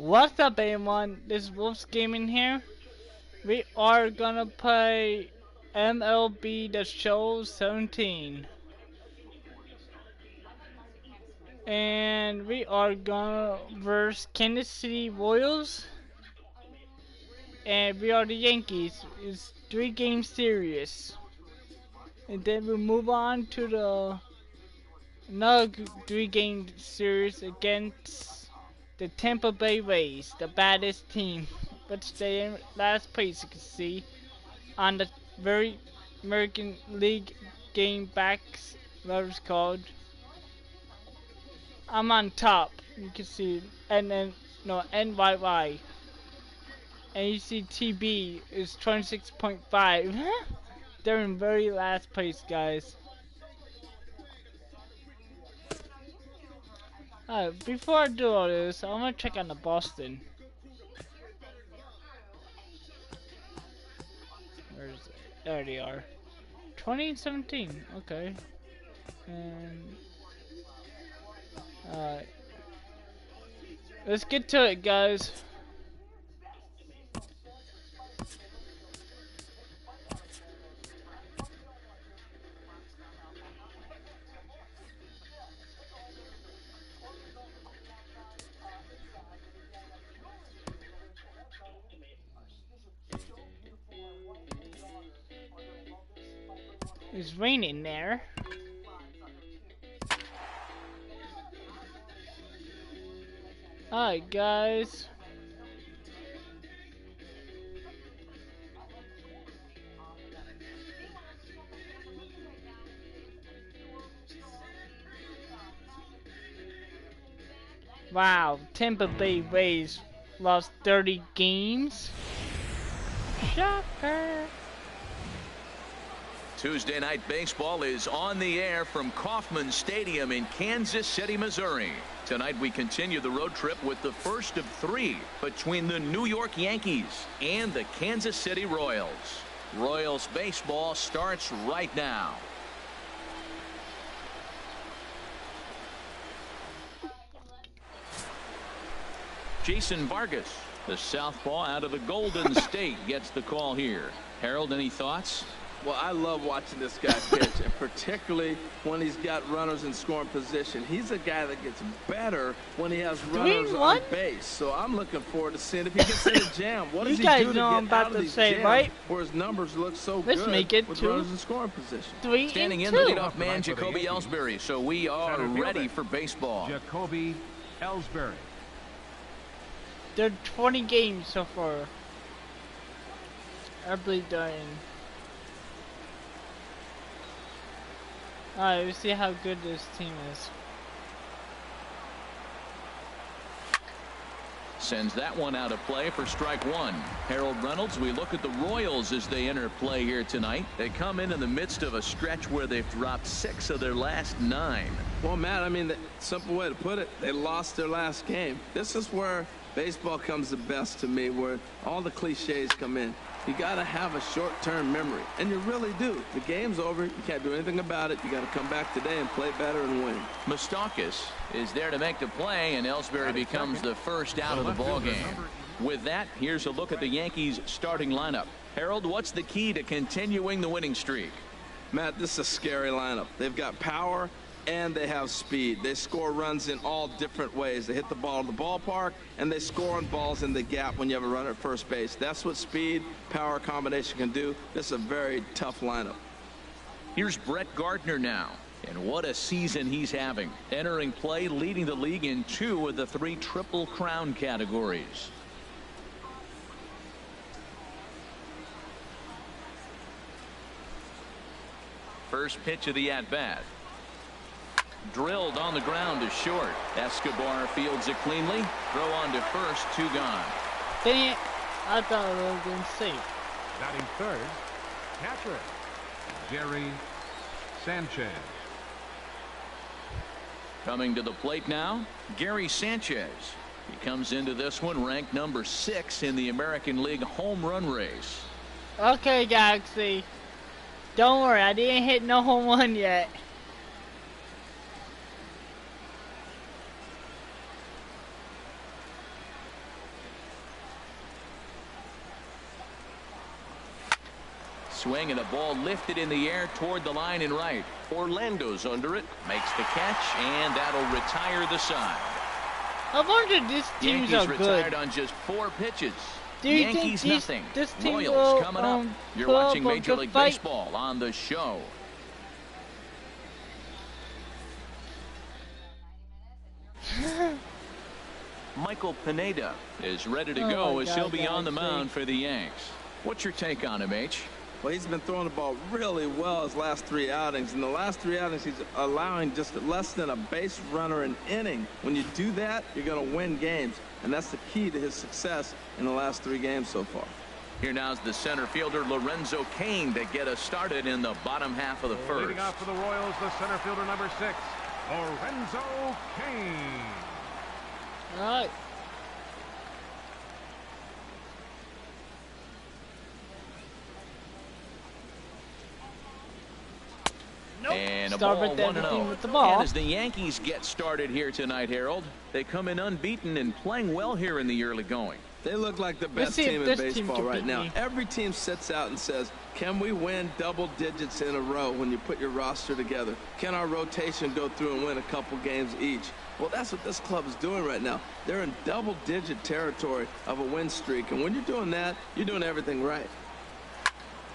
What's up, everyone? This is Wolf's Gaming here. We are gonna play MLB The Show 17. And we are gonna verse Kansas City Royals. And we are the Yankees. It's 3-game series. And then we move on to another 3-game series against the Tampa Bay Rays, the baddest team. But stay in last place, you can see on the very American League game backs, whatever it's called. I'm on top. You can see NYY. And you see TB is 26.5. They're in very last place, guys. Alright, before I do all this, I want to check on the Boston. Where's it? There they are. 2017. Okay. And alright. Let's get to it, guys. It's raining there. Alright, guys. Wow, Tampa Bay Rays lost 30 games. Shocker. Tuesday Night Baseball is on the air from Kauffman Stadium in Kansas City, Missouri. Tonight we continue the road trip with the first of 3 between the New York Yankees and the Kansas City Royals. Royals baseball starts right now. Jason Vargas, the southpaw out of the Golden State, gets the call here. Harold, any thoughts? Well, I love watching this guy pitch, and particularly when he's got runners in scoring position. He's a guy that gets better when he has runners on base. So I'm looking forward to seeing if he gets in a jam. What does he do to get out of these jams where his numbers look so good with runners in scoring position? Standing in, the leadoff man, Jacoby Ellsbury. So we are ready for baseball. Jacoby Ellsbury. They're 20 games so far. I believe they're in. Alright, let's see how good this team is. Sends that one out of play for strike 1. Harold Reynolds, we look at the Royals as they enter play here tonight. They come in the midst of a stretch where they've dropped 6 of their last 9. Well, Matt, I mean, the simple way to put it, they lost their last game. This is where baseball comes the best to me, where all the cliches come in. You got to have a short-term memory, and you really do. The game's over. You can't do anything about it. You got to come back today and play better and win. Moustakas is there to make the play, and Ellsbury becomes the first out of the ballgame. With that, here's a look at the Yankees' starting lineup. Harold, what's the key to continuing the winning streak? Matt, this is a scary lineup. They've got power and they have speed. They score runs in all different ways. They hit the ball in the ballpark, and they score on balls in the gap when you have a runner at first base. That's what speed, power combination can do. This is a very tough lineup. Here's Brett Gardner now, and what a season he's having. Entering play, leading the league in 2 of the 3 Triple Crown categories. First pitch of the at-bat. Drilled on the ground to short. Escobar fields it cleanly. Throw on to first, 2 gone. Dang it. I thought it would have been safe. Batting third, catcher, Gary Sanchez. Coming to the plate now, Gary Sanchez. He comes into this one ranked number 6 in the American League home run race. Okay, Galaxy. Don't worry, I didn't hit no home run yet. Swing and a ball lifted in the air toward the line and right. Orlando's under it. Makes the catch, and that'll retire the side. I wonder these teams Yankees are retired good. on just 4 pitches. Do you Yankees think nothing. this team Royals will coming up. You're pull watching up a Major good League fight? Baseball on the show. Michael Pineda is ready to go as he'll be on the mound for the Yanks. What's your take on him, H? Well, he's been throwing the ball really well his last 3 outings. In the last 3 outings, he's allowing just less than a base runner an inning. When you do that, you're going to win games, and that's the key to his success in the last 3 games so far. Here now's the center fielder Lorenzo Cain to get us started in the bottom half of the first. Leading off for the Royals, the center fielder number 6, Lorenzo Cain. All right. And a Start ball, with 1-0. everything with the ball. And as the Yankees get started here tonight, Harold, they come in unbeaten and playing well here in the early going. They look like the best see if team in this team baseball can right beat now. me. Every team sits out and says, can we win double digits in a row when you put your roster together? Can our rotation go through and win a couple games each? Well, that's what this club is doing right now. They're in double-digit territory of a win streak, and when you're doing that, you're doing everything right.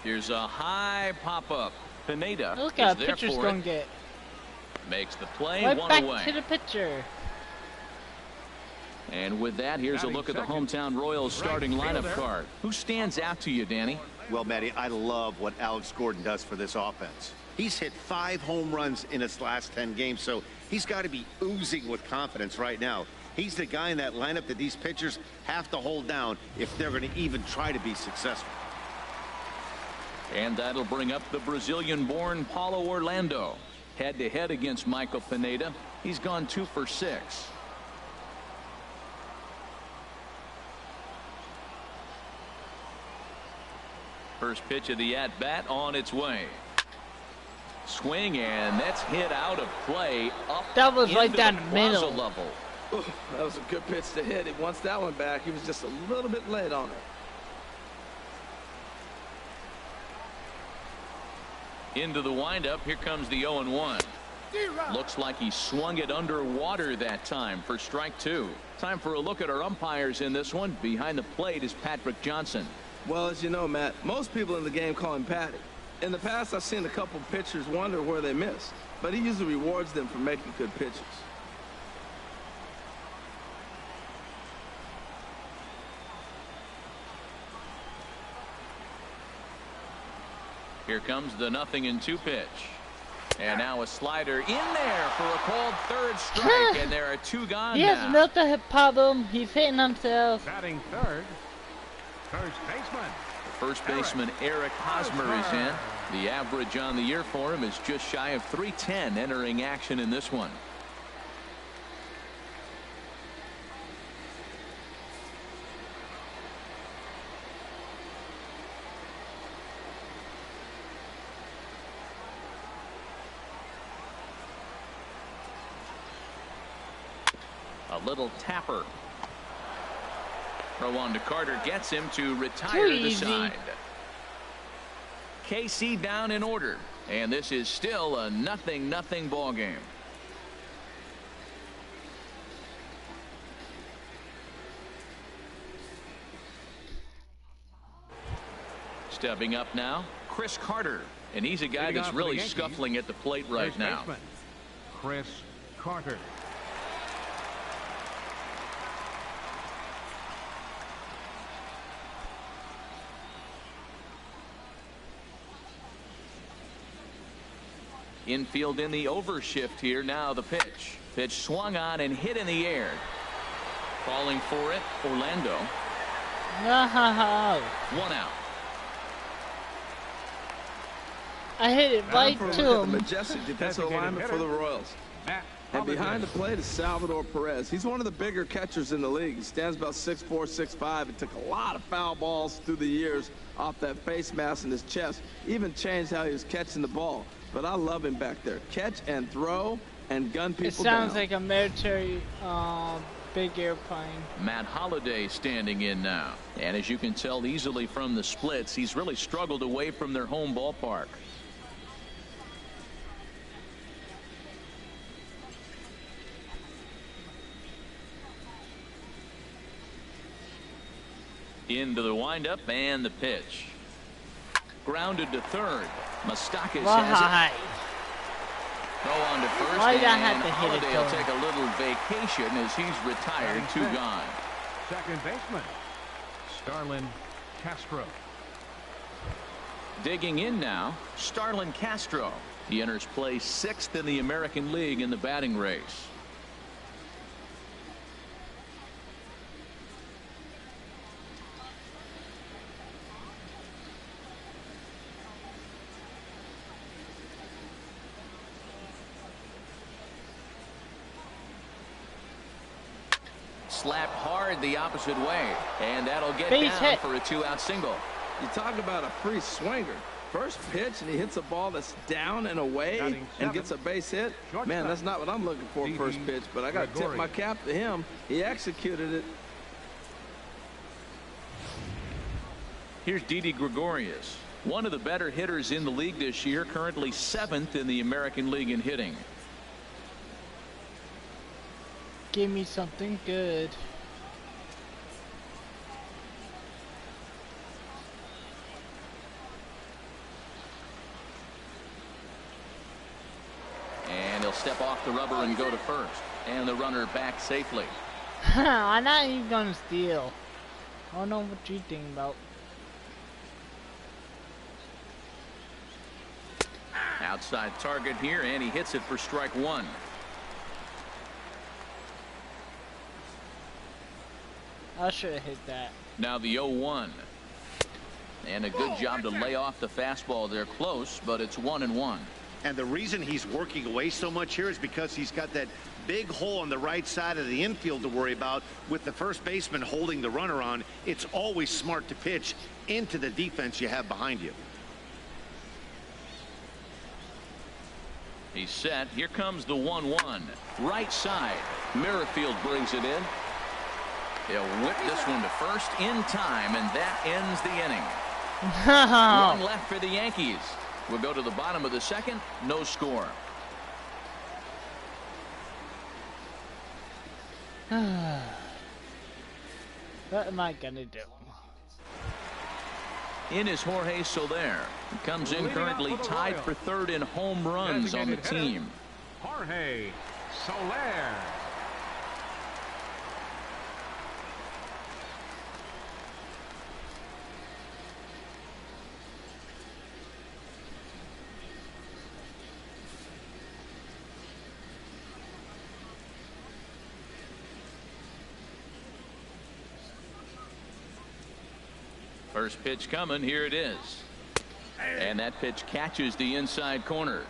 Here's a high pop-up. Pineda Look is at there pitcher's for going it. to get. Makes the play, Right one back away. to the pitcher. And with that, here's a Batting look at the second, hometown Royals right starting lineup fielder. card. Who stands out to you, Danny? Well, Matty, I love what Alex Gordon does for this offense. He's hit 5 home runs in his last 10 games, so he's got to be oozing with confidence right now. He's the guy in that lineup that these pitchers have to hold down if they're going to even try to be successful. And that'll bring up the Brazilian-born Paulo Orlando. Head-to-head against Michael Pineda. He's gone 2 for 6. First pitch of the at-bat on its way. Swing, and that's hit out of play up That was right into down the the middle. plaza level. Ooh, that was a good pitch to hit. Once that went back, he was just a little bit late on it. Into the windup. Here comes the 0-1. Looks like he swung it underwater that time for strike 2. Time for a look at our umpires in this one. Behind the plate is Patrick Johnson. Well, as you know, Matt, most people in the game call him Patty. In the past, I've seen a couple pitchers wonder where they miss, but he usually rewards them for making good pitches. Here comes the 0-2 pitch. And now a slider in there for a called third strike, and there are 2 gone He has now. another problem. He's hitting himself. Batting third, first baseman. First baseman Eric Hosmer is in. The average on the year for him is just shy of 310 entering action in this one. A little tapper. Throw on to Carter gets him to retire the easy. side. KC down in order, and this is still a 0-0 ball game. Stepping up now, Chris Carter, and he's a guy Leading that's off for the really Yankees, scuffling at the plate right First now. baseman, Chris Carter. Infield in the overshift here. Now the pitch. Pitch swung on and hit in the air. Calling for it, Orlando. No. 1 out. I hit it right For a to look at the him. majestic defensive Designated alignment for hitter. the Royals. Matt And behind the Robinson. plate is Salvador Perez. He's one of the bigger catchers in the league. He stands about 6'4", 6'5". He took a lot of foul balls through the years off that face mask in his chest. Even changed how he was catching the ball. But I love him back there. Catch and throw and gun people It sounds down. like a military big airplane. Matt Holliday standing in now. And as you can tell easily from the splits, he's really struggled away from their home ballpark. Into the windup and the pitch. Grounded to third. Moustakas has it. Throw on to first, Why did I and have to hit it Holliday will going? take a little vacation as he's retired. Two gone. Second baseman, Starlin Castro. Digging in now, Starlin Castro. He enters play 6th in the American League in the batting race. Slapped hard the opposite way, and that'll get Base down hit. for a 2-out single. You talk about a free swinger. First pitch, and he hits a ball that's down and away Batting and 7th, gets a base hit. shortstop, Man, that's not what I'm looking for first pitch, but I got to tip my cap to him. He executed it. Here's Didi Gregorius, one of the better hitters in the league this year, currently 7th in the American League in hitting. Give me something good. And he'll step off the rubber and go to first. And the runner back safely. I'm not even gonna steal. I don't know what you think about. Outside target here, and he hits it for strike one. I should have hit that. Now the 0-1. And a good job to lay off the fastball there close, but it's 1-1. And the reason he's working away so much here is because he's got that big hole on the right side of the infield to worry about with the first baseman holding the runner on. It's always smart to pitch into the defense you have behind you. He's set. Here comes the 1-1. Right side. Merrifield brings it in. He'll whip this one to first in time, and that ends the inning. One left for the Yankees. We'll go to the bottom of the second. No score. What am I gonna do? In is Jorge Soler. He comes in currently tied for third in home runs on the team. Jorge Soler. First pitch coming. Here it is. And that pitch catches the inside corner.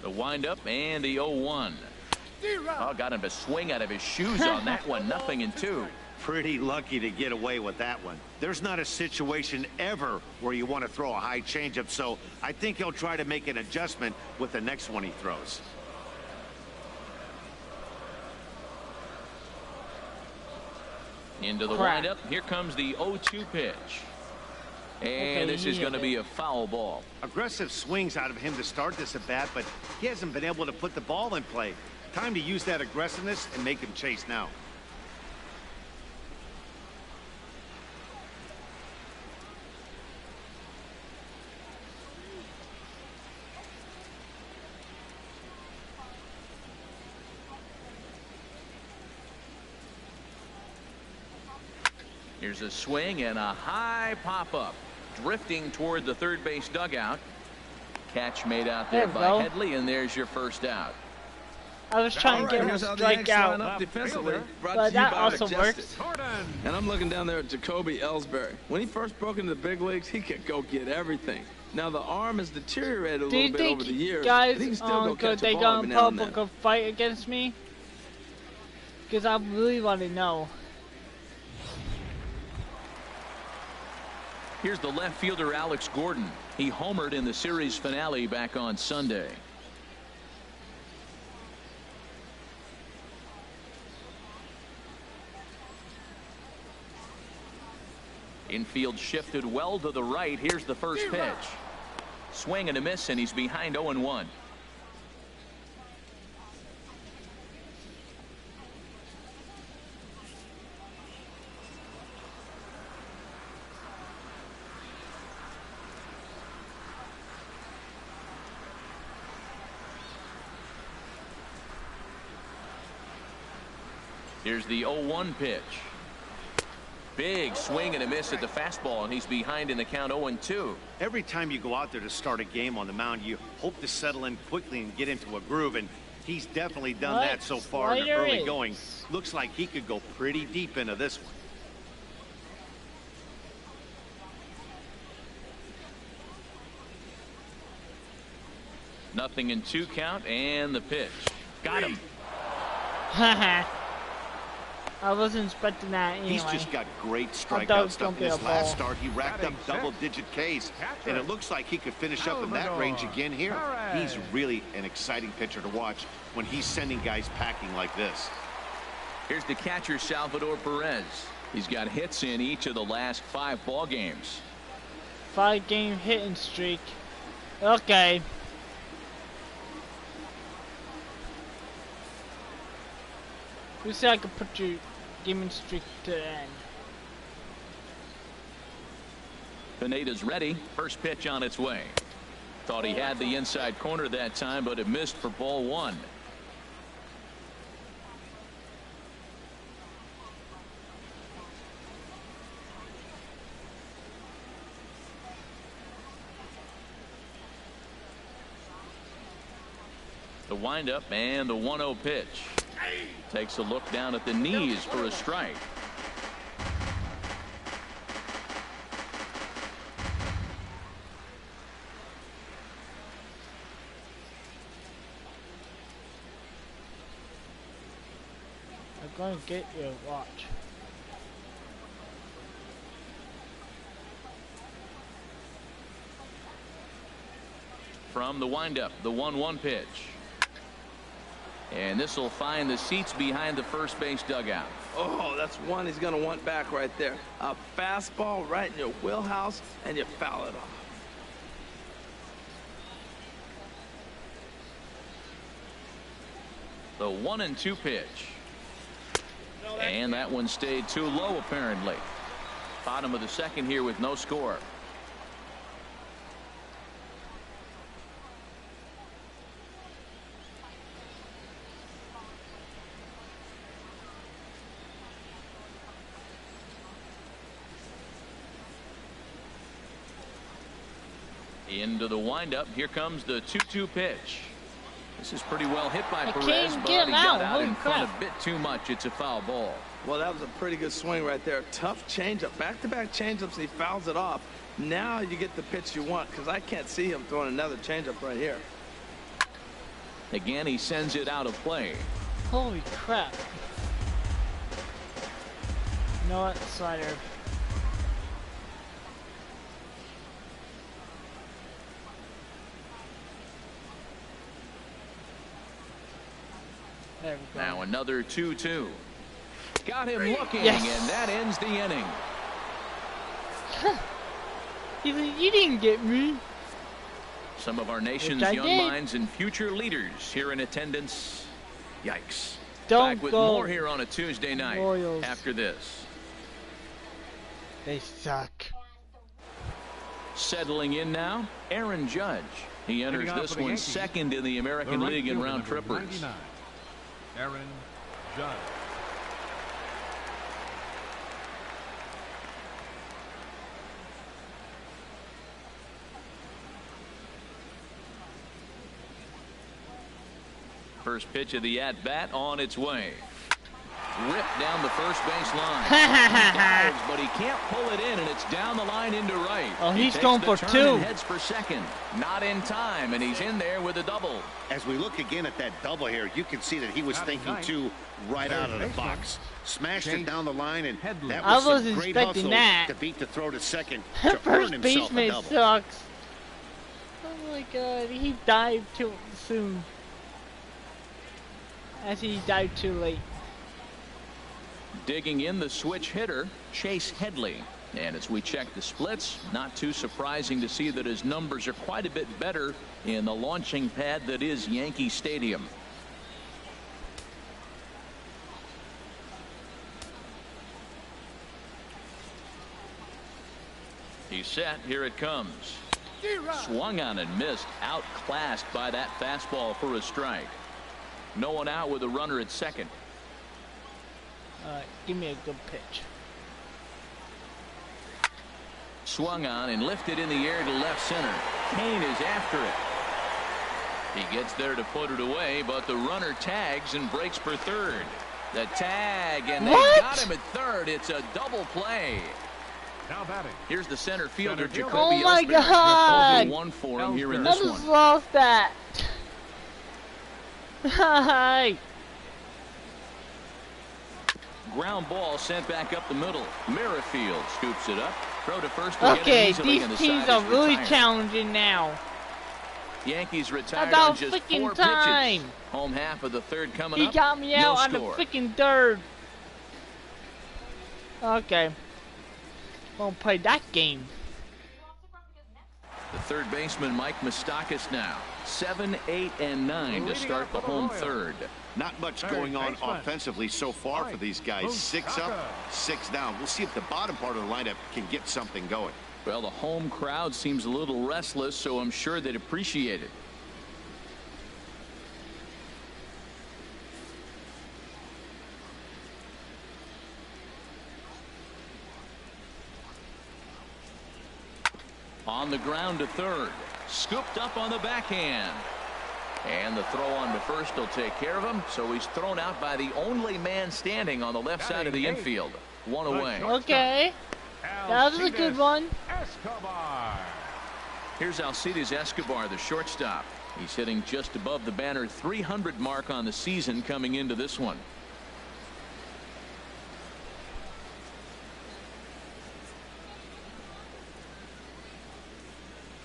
The windup and the 0-1. Oh, got him to swing out of his shoes on that one. 0-2. Pretty lucky to get away with that one. There's not a situation ever where you want to throw a high changeup, so I think he'll try to make an adjustment with the next one he throws. Into the windup. Here comes the 0-2 pitch. And this is going to be a foul ball. Aggressive swings out of him to start this at bat, but he hasn't been able to put the ball in play. Time to use that aggressiveness and make him chase now. Here's a swing and a high pop-up. Drifting toward the third base dugout. Catch made out there by Headley, and there's your first out. I was trying to get him a strikeout, Defensively, but that also works. And I'm looking down there at Jacoby Ellsbury. When he first broke into the big leagues, he could go get everything. Now the arm has deteriorated a Do you little bit over the think years. guys but he can still go catch they a ball gonna every now and pop then. a fight against me? Because I really want to know. Here's the left fielder Alex Gordon. He homered in the series finale back on Sunday. Infield shifted well to the right. Here's the first pitch. Swing and a miss, and he's behind 0-1. Here's the 0-1 pitch. Big swing and a miss at the fastball, and he's behind in the count 0-2. Every time you go out there to start a game on the mound, you hope to settle in quickly and get into a groove, and he's definitely done that so far in the early going. Looks like he could go pretty deep into this one. Nothing in 2 count, and the pitch. Got him. Haha. I wasn't expecting that anyway. He's just got great strikeout stuff. In his last start, he racked up double-digit Ks, and it looks like he could finish up in that range again here. He's really an exciting pitcher to watch when he's sending guys packing like this. Here's the catcher, Salvador Perez. He's got hits in each of the last 5 ball games. 5-game hitting streak. Okay. You said I could put your gaming streak to the end. Pineda's ready. First pitch on its way. Thought he had the inside corner that time, but it missed for ball 1. The windup and the 1-0 pitch. Takes a look down at the knees for a strike. I'm going to get your watch. From the windup, the 1-1 pitch. And this will find the seats behind the first base dugout. Oh, that's one he's going to want back right there. A fastball right in your wheelhouse, and you foul it off. The 1-2 pitch. And that one stayed too low, apparently. Bottom of the second here with no score. Into the windup. Here comes the 2-2 pitch. This is pretty well hit by Perez, but he got out in front a bit too much. It's a foul ball. Well, that was a pretty good swing right there. Tough changeup. Back-to-back changeups, and he fouls it off. Now you get the pitch you want, because I can't see him throwing another changeup right here. Again, he sends it out of play. Holy crap. You know what? Slider. There we go. Now another 2-2. Got him looking, yes. And that ends the inning. You didn't get me. Some of our nation's young minds and future leaders here in attendance. Yikes. Don't Back with go more here on a Tuesday night Royals. after this. They suck. Settling in now, Aaron Judge. He enters this one second in the American League in round trippers. 99, Aaron Judge. First pitch of the at-bat on its way. Ripped down the first base line. He dives, but he can't pull it in, and it's down the line into right. Oh, he's he going for turn two. and heads for second. Not in time, and he's in there with a double. As we look again at that double here, you can see that he was thinking two right out of the box. Smashed it down the line, and that was some great hustle to beat the throw to second to earn himself a baseman double. sucks. Oh my god, he dived too soon. As he dived too late. Digging in the switch hitter, Chase Headley. And as we check the splits, not too surprising to see that his numbers are quite a bit better in the launching pad that is Yankee Stadium. He's set. Here it comes. Swung on and missed. Outclassed by that fastball for a strike. No one out with a runner at second. Give me a good pitch. Swung on and lifted in the air to left center. Kane is after it. He gets there to put it away, but the runner tags and breaks for third. The tag, and they got him at third. It's a double play. Now batting. Here's the center fielder, Jacoby Oh my Ellsbury. God! 0-1 for him here in I this one. just lost that. Hi. Ground ball sent back up the middle. Merrifield scoops it up. Throw to first. Okay, these teams are really challenging now. Yankees retired About on just 4 time. pitches. Home half of the third coming He up. got me out on the score. freaking third. Okay. Won't play that game. The third baseman, Mike Moustakas, now 7, 8, and 9 to start the home third. Not much going on offensively so far for these guys. 6 up, 6 down. We'll see if the bottom part of the lineup can get something going. Well, the home crowd seems a little restless, so I'm sure they'd appreciate it. On the ground to third. Scooped up on the backhand. And the throw on to first will take care of him. So he's thrown out by the only man standing on the left side of the infield. One away. Okay. That was a good one. Escobar. Here's Alcides Escobar, the shortstop. He's hitting just above the banner 300 mark on the season coming into this one.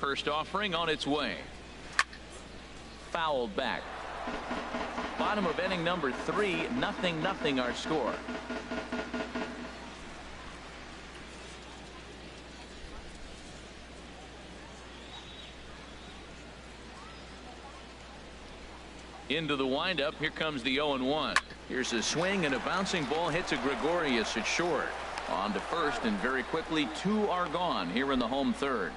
First offering on its way. Fouled back. Bottom of inning number 3, 0-0 our score. Into the windup. Here comes the 0-1. Here's a swing, and a bouncing ball hits a Gregorius at short. On to first, and very quickly 2 are gone here in the home third.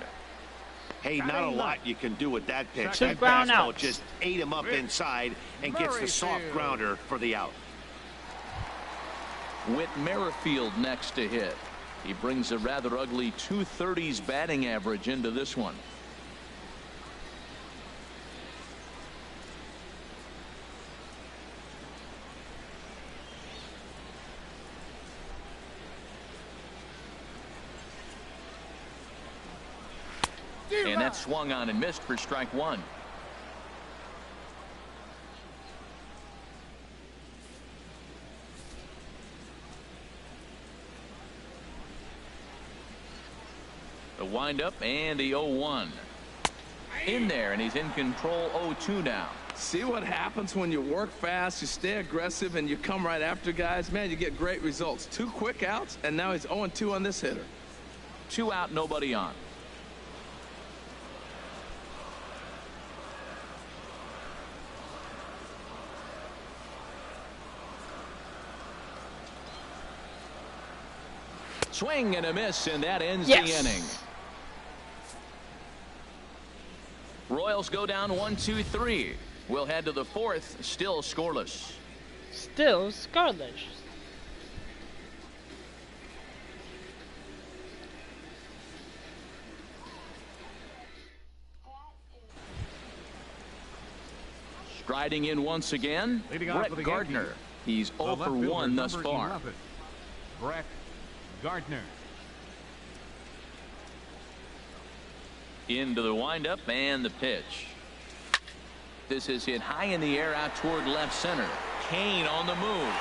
Hey, not a lot you can do with that pitch. Two That ground fastball outs. just ate him up inside and gets the soft grounder for the out. Whit Merrifield next to hit. He brings a rather ugly 230s batting average into this one. And that swung on and missed for strike 1. The windup and the 0-1. In there, and he's in control. 0-2 now. See what happens when you work fast, you stay aggressive, and you come right after guys. Man, you get great results. 2 quick outs, and now he's 0-2 on this hitter. 2 out, nobody on. Swing and a miss, and that ends the inning. Royals go down 1-2-3. We'll head to the 4th, still scoreless. Still scoreless. Striding in once again, Leading off Brett for the Gardner. Yankees, He's The 0 left for fielder, 1 thus number far. 11, Brett Gardner. Into the windup and the pitch. This is hit high in the air out toward left center. Kane on the move.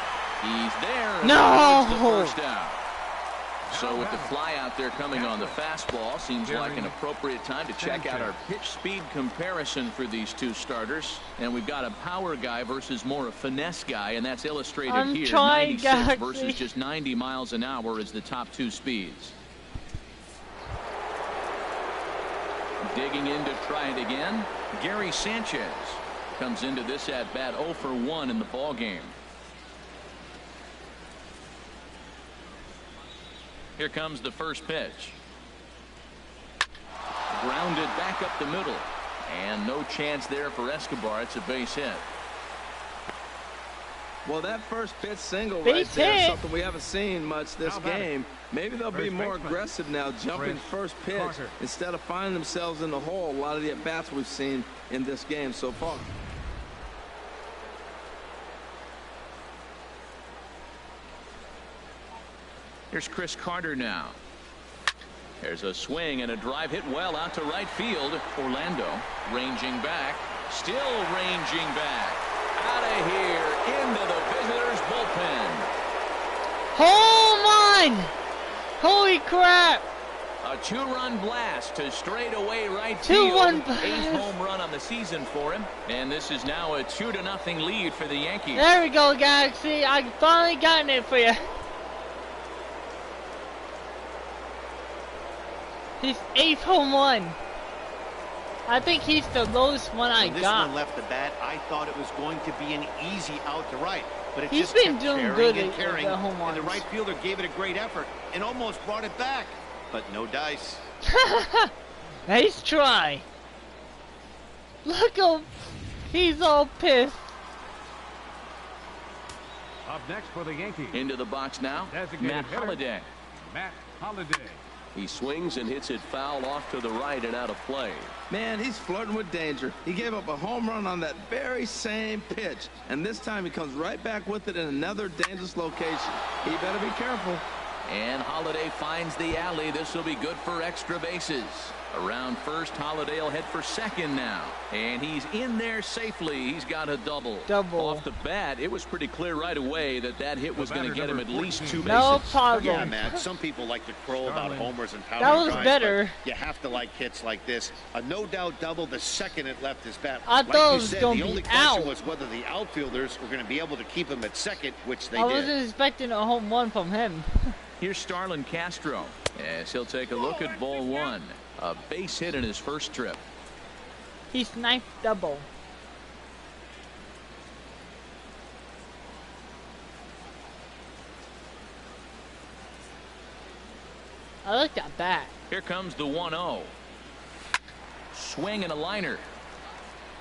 He's there. And No! the first out. So with the fly out there coming on the fastball, seems like an appropriate time to check out our pitch speed comparison for these two starters. And we've got a power guy versus more a finesse guy, and that's illustrated here. 96 versus just 90 miles an hour is the top two speeds. Digging in to try it again. Gary Sanchez comes into this at bat 0 for 1 in the ball game. Here comes the first pitch. Grounded back up the middle. And no chance there for Escobar. It's a base hit. Well, that first pitch single right there is something we haven't seen much this game. Maybe they'll be more aggressive now, jumping first pitch instead of finding themselves in the hole. A lot of the at-bats we've seen in this game so far. Here's Chris Carter now. There's a swing and a drive hit well out to right field. Orlando ranging back. Still ranging back. Out of here into the visitors' bullpen. Home run! Holy crap! A two-run blast to straightaway right 2-1 field. blast. 8th home run on the season for him. And this is now a 2-0 lead for the Yankees. There we go, Galaxy. I finally gotten it for you. His 8th home run. I think he's the lowest one I this got. One left the bat. I thought it was going to be an easy out to right, but it He's just been kept doing carrying good and at carrying, the home and the runs. right fielder gave it a great effort and almost brought it back, but no dice. Nice try. Look him. He's all pissed. Up next for the Yankees. Into the box now, Designated Matt hitter. Holliday. Matt Holliday. He swings and hits it foul off to the right and out of play. Man, he's flirting with danger. He gave up a home run on that very same pitch, and this time he comes right back with it in another dangerous location. He better be careful. And Holliday finds the alley. This will be good for extra bases. Around first, Holliday will head for second now. And he's in there safely. He's got a double. Off the bat, it was pretty clear right away that that hit was going to get him at least 2 bases. No problem. Yeah, Matt, some people like to crow about homers and power That was drives, better. but you have to like hits like this. A no-doubt double the second it left his bat. I like thought you it was said, gonna the be only question out. was whether the outfielders were going to be able to keep him at second, which they I did. wasn't expecting a home run from him. Here's Starlin Castro as he'll take a look at ball one. A base hit in his first trip. He sniped double. I like that bat. Here comes the 1-0. Swing and a liner.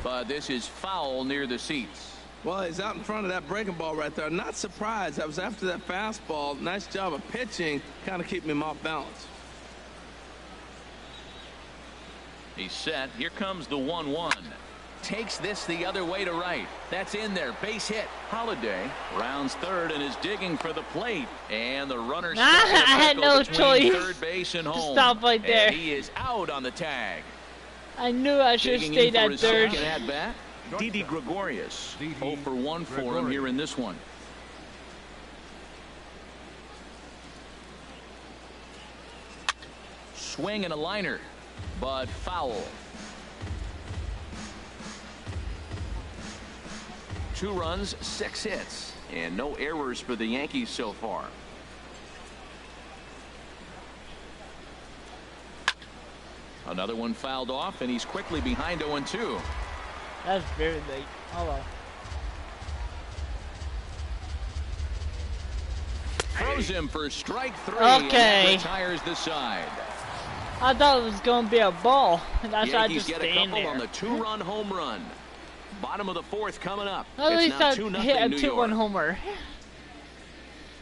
But this is foul near the seats. Well, he's out in front of that breaking ball right there. Not surprised. That was after that fastball. Nice job of pitching, kind of keeping him off balance. He's set. Here comes the 1-1. Takes this the other way to right. That's in there. Base hit. Holliday rounds third and is digging for the plate. And the runner I had no choice. Third base and home. Stop right there. And he is out on the tag. I knew I should have Digging stayed in for at his third. second at bat. Didi Gregorius. 0 for 1 for him here in this one. Swing and a liner, but foul. 2 runs, 6 hits, and no errors for the Yankees so far. Another one fouled off, and he's quickly behind 0-2. That's very late. Oh well. Throws him for strike 3. Okay. And that retires the side. I thought it was going to be a ball. That's why I Yankees just get a stayed in couple there. on the 2-run home run. Bottom of the 4th coming up. At It's least now I 2-0 hit a New 2-1 York. homer.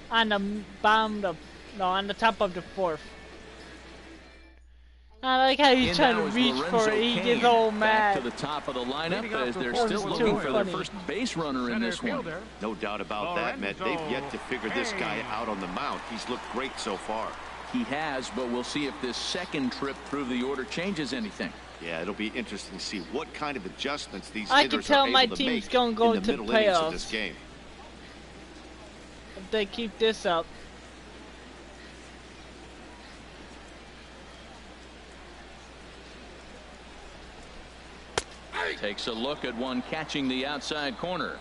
On the bottom of, no, on the top of the 4th. I like how he's In trying now to is reach Lorenzo for it. He Cain, gets all back to mad. the top of the lineup Leading off as the they're fourth still That's looking too for their funny. first base runner in Center this one. fielder, No doubt about that, Matt. They've yet to figure this guy Lorenzo out on the mound. He's looked great so far. He has, but we'll see if this second trip through the order changes anything. Yeah, it'll be interesting to see what kind of adjustments these I can hitters tell are my able to team's make gonna go in the to middle innings of this playoffs. game. If they keep this up. Takes a look at one catching the outside corner.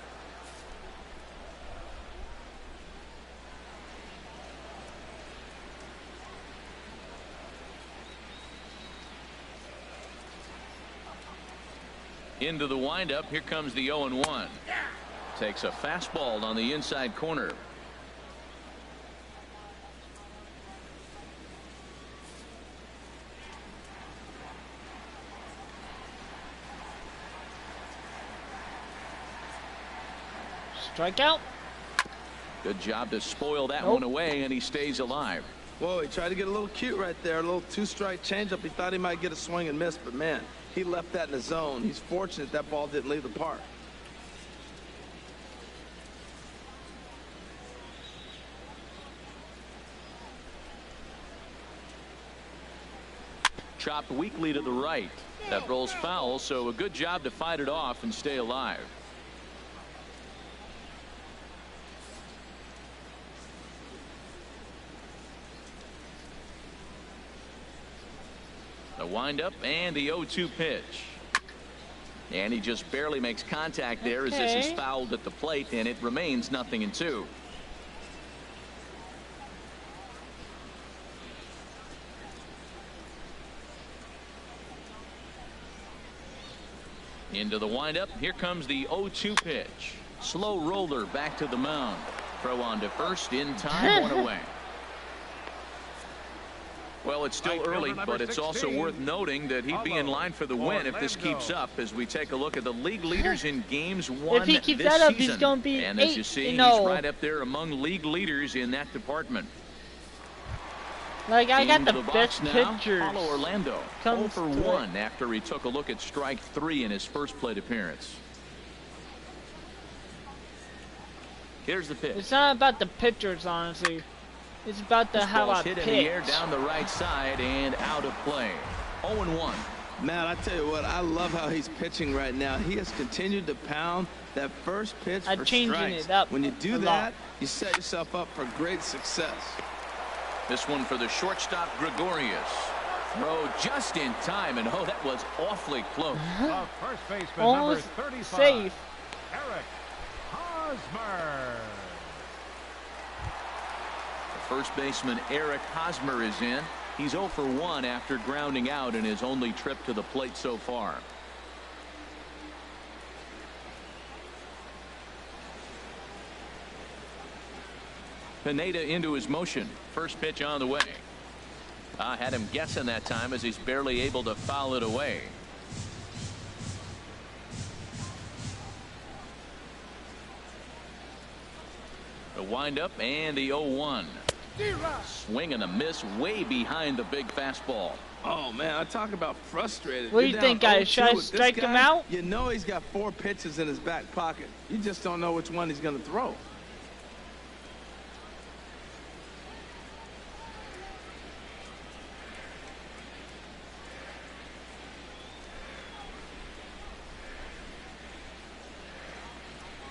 Into the windup. Here comes the 0-1. Takes a fastball on the inside corner. Strikeout. Good job to spoil that Nope. one away, and he stays alive. Whoa, he tried to get a little cute right there. A little two-strike changeup. He thought he might get a swing and miss, but man, he left that in the zone. He's fortunate that ball didn't leave the park. Chopped weakly to the right. That rolls foul, so a good job to fight it off and stay alive. The windup and the 0-2 pitch. And he just barely makes contact there as this is Okay. fouled at the plate, and it remains 0-2. Into the windup. Here comes the 0-2 pitch. Slow roller back to the mound. Throw on to first in time, one away. Well, it's still Right fielder early, number but it's also 16, worth noting that he'd be in line for the win if this keeps Orlando. up as we take a look at the league leaders in games won If he keeps this that up, season. he's gonna be And as you 8-0. see, he's right up there among league leaders in that department. Like I got Into the box best now, pitchers. Paulo Orlando, 0 Comes for to it. 1 after he took a look at strike 3 in his first plate appearance. Here's the pitch. It's not about the pitchers, honestly. It's about This how ball's I hit pitch. in the air down the right side and out of play. 0-1. Man, I tell you what, I love how he's pitching right now. He has continued to pound that first pitch I'm for changing strikes. it up When you do a that, lot. you set yourself up for great success. This one for the shortstop, Gregorius. Throw just in time, and oh, that was awfully close. The first baseman, number Almost 35, safe. Eric Hosmer. The first baseman, Eric Hosmer, is in. He's 0 for 1 after grounding out in his only trip to the plate so far. Pineda into his motion. First pitch on the way. Had him guessing that time as he's barely able to foul it away. The windup and the 0-1. Swing and a miss way behind the big fastball. Oh, man, I talk about frustrated. What do You're you think, down guys? Should I 0-2 with this strike him guy. out? You know he's got 4 pitches in his back pocket. You just don't know which one he's going to throw.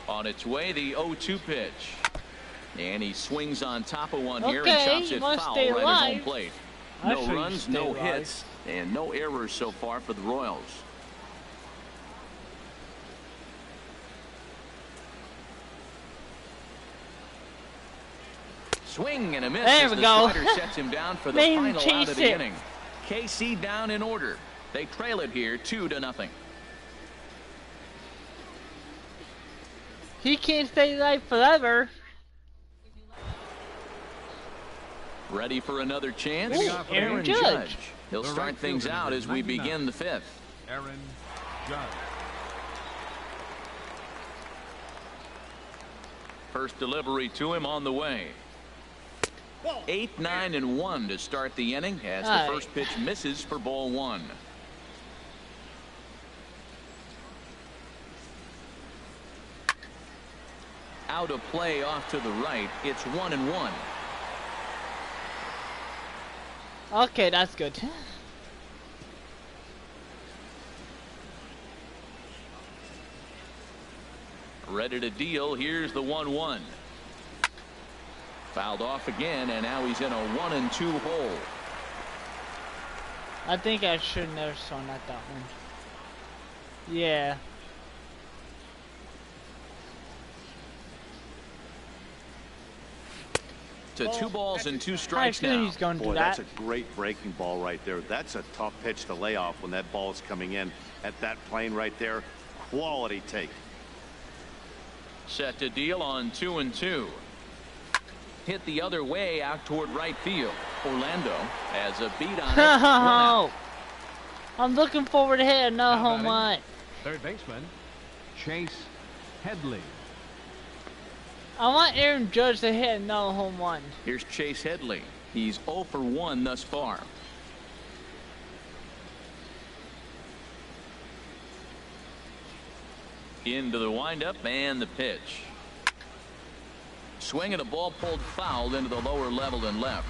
On its way, the 0-2 pitch. And he swings on top of one here and Okay, chops you it wanna foul stay right at home alive. plate. I No feel you runs, stay no alive. hits, and no errors so far for the Royals. Swing and a miss There as we the go. slider sets him down for the Made him final out chase of the it. inning. KC down in order. They trail it here 2-0. He can't stay alive forever. Ready for another chance? Ooh, Aaron Judge. He'll The start right things fielder, out number as we 99. begin the 5th. Aaron Judge. First delivery to him on the way. 8, 9, and 1 to start the inning as the first pitch misses for ball 1. Out of play off to the right. It's 1-1. Okay, that's good. Ready to deal. Here's the 1-1. Fouled off again, and now he's in a 1-2 hole. I think I should have never swung at that one. Yeah. To 2 balls and 2 strikes I now. he's going to Boy, do that. that's a great breaking ball right there. That's a tough pitch to lay off when that ball's coming in at that plane right there. Quality take. Set to deal on 2-2. Hit the other way out toward right field. Orlando has a beat on it. Oh, I'm looking forward to hitting another home run. Third baseman, Chase Headley. I want Aaron Judge to hit another home run. Here's Chase Headley. He's 0 for 1 thus far. Into the windup and the pitch. Swing and a ball pulled foul into the lower level and left.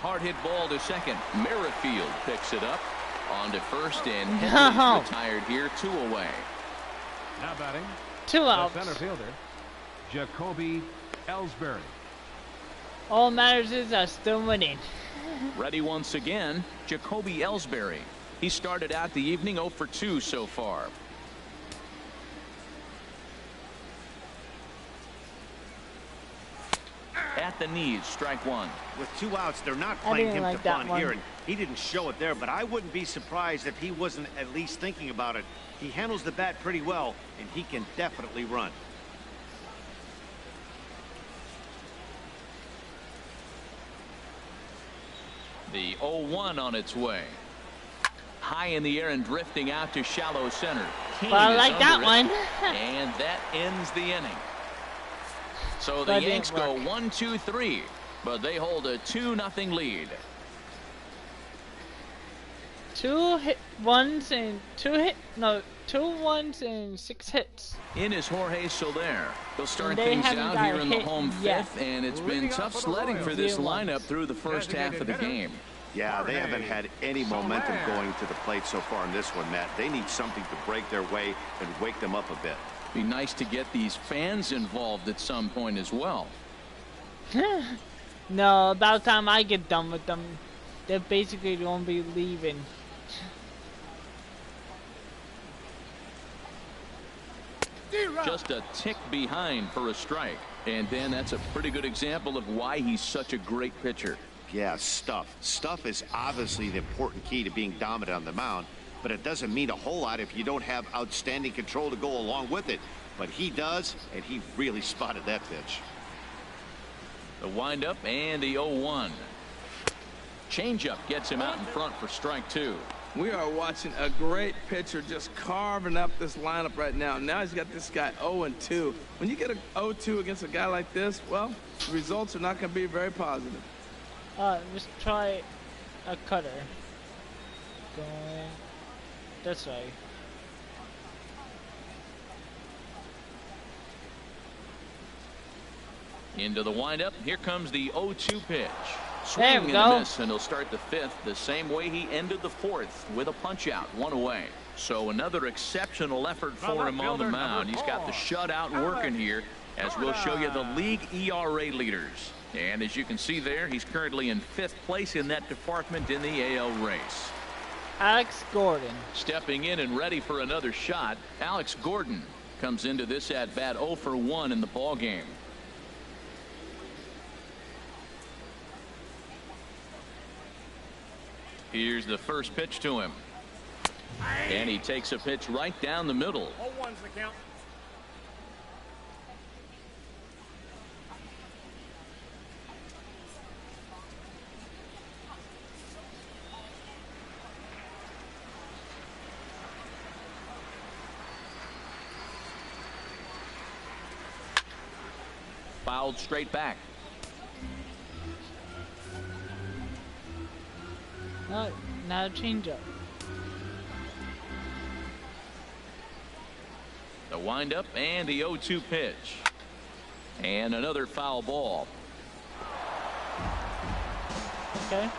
Hard hit ball to second. Merrifield picks it up. On to first, and Headley's retired here, 2 away. Now batting, 2 outs. the center fielder, Jacoby Ellsbury. All that matters is I'm still winning. Ready once again, Jacoby Ellsbury. He started out the evening 0 for 2 so far. At the knees, strike 1. With 2 outs, they're not playing him like to bunt that here, one. and he didn't show it there, but I wouldn't be surprised if he wasn't at least thinking about it. He handles the bat pretty well, and he can definitely run. The 0-1 on its way. High in the air and drifting out to shallow center. But I like that one. And that ends the inning. So the That Yanks didn't go work. 1-2-3, but they hold a 2-0 lead. 2 ones and 6 hits. In is Jorge Soler. They'll start And they things haven't out got here a in the hit home yet. 5th, and it's been Leading tough off for the sledding for Royals. this Zero lineup ones. through the first half of the game. Yeah, they haven't had any momentum going to the plate so far in this one, Matt. They need something to break their way and wake them up a bit. Be nice to get these fans involved at some point as well. No, about time I get done with them. They're basically gonna be leaving. Just a tick behind for a strike. And then that's a pretty good example of why he's such a great pitcher. Yeah, stuff. Stuff is obviously the important key to being dominant on the mound, but it doesn't mean a whole lot if you don't have outstanding control to go along with it. But he does, and he really spotted that pitch. The windup and the 0-1. Changeup gets him out in front for strike 2. We are watching a great pitcher just carving up this lineup right now. Now he's got this guy 0-2. When you get a 0-2 against a guy like this, well, the results are not going to be very positive. Let's try a cutter. Going this way. Into the windup. Here comes the 0-2 pitch. There Swing we and a go. miss, and he'll start the 5th the same way he ended the 4th with a punch out, 1 away. So another exceptional effort for him on the mound. He's got the shutout working here, as we'll show you the league ERA leaders. And as you can see there, he's currently in 5th place in that department in the AL race. Alex Gordon. Stepping in and ready for another shot, Alex Gordon comes into this at bat 0 for 1 in the ball game. Here's the first pitch to him. And he takes a pitch right down the middle. 0-1's the count. fouled straight back. Now change up. The windup and the 0-2 pitch. And another foul ball. Okay.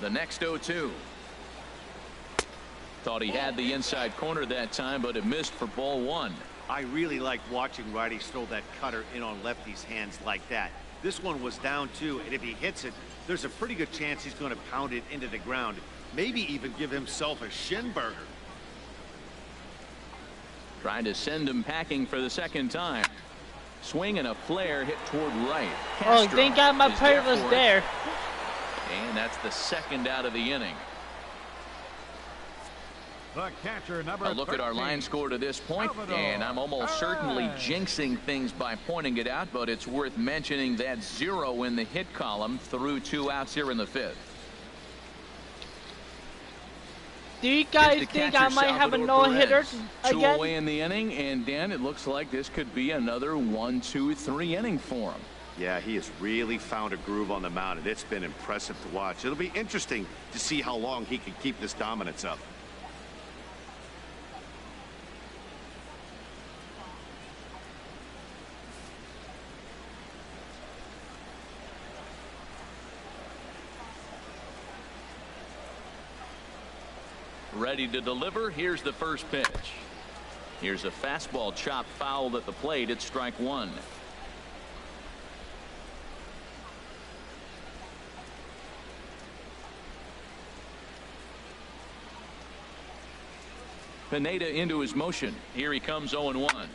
The next 0-2. Thought he had the inside corner that time, but it missed for ball one. I really like watching righties throw that cutter in on lefties' hands like that. This one was down 2, and if he hits it, there's a pretty good chance he's going to pound it into the ground. Maybe even give himself a shin burger. Trying to send him packing for the second time. Swing and a flare hit toward right. Oh, thank God my player was there. And that's the second out of the inning. The catcher, number A look at our 13. line score to this point, and I'm almost certainly jinxing things by pointing it out, but it's worth mentioning that 0 in the hit column through 2 outs here in the 5th. Do you guys think I might have a no-hitter Two again? away in the inning, and Dan, it looks like this could be another 1, 2, 3 inning for him. Yeah, he has really found a groove on the mound, and it's been impressive to watch. It'll be interesting to see how long he can keep this dominance up. Ready to deliver. Here's the first pitch. Here's a fastball chopped foul at the plate. It's strike 1. Pineda into his motion. Here he comes 0-1.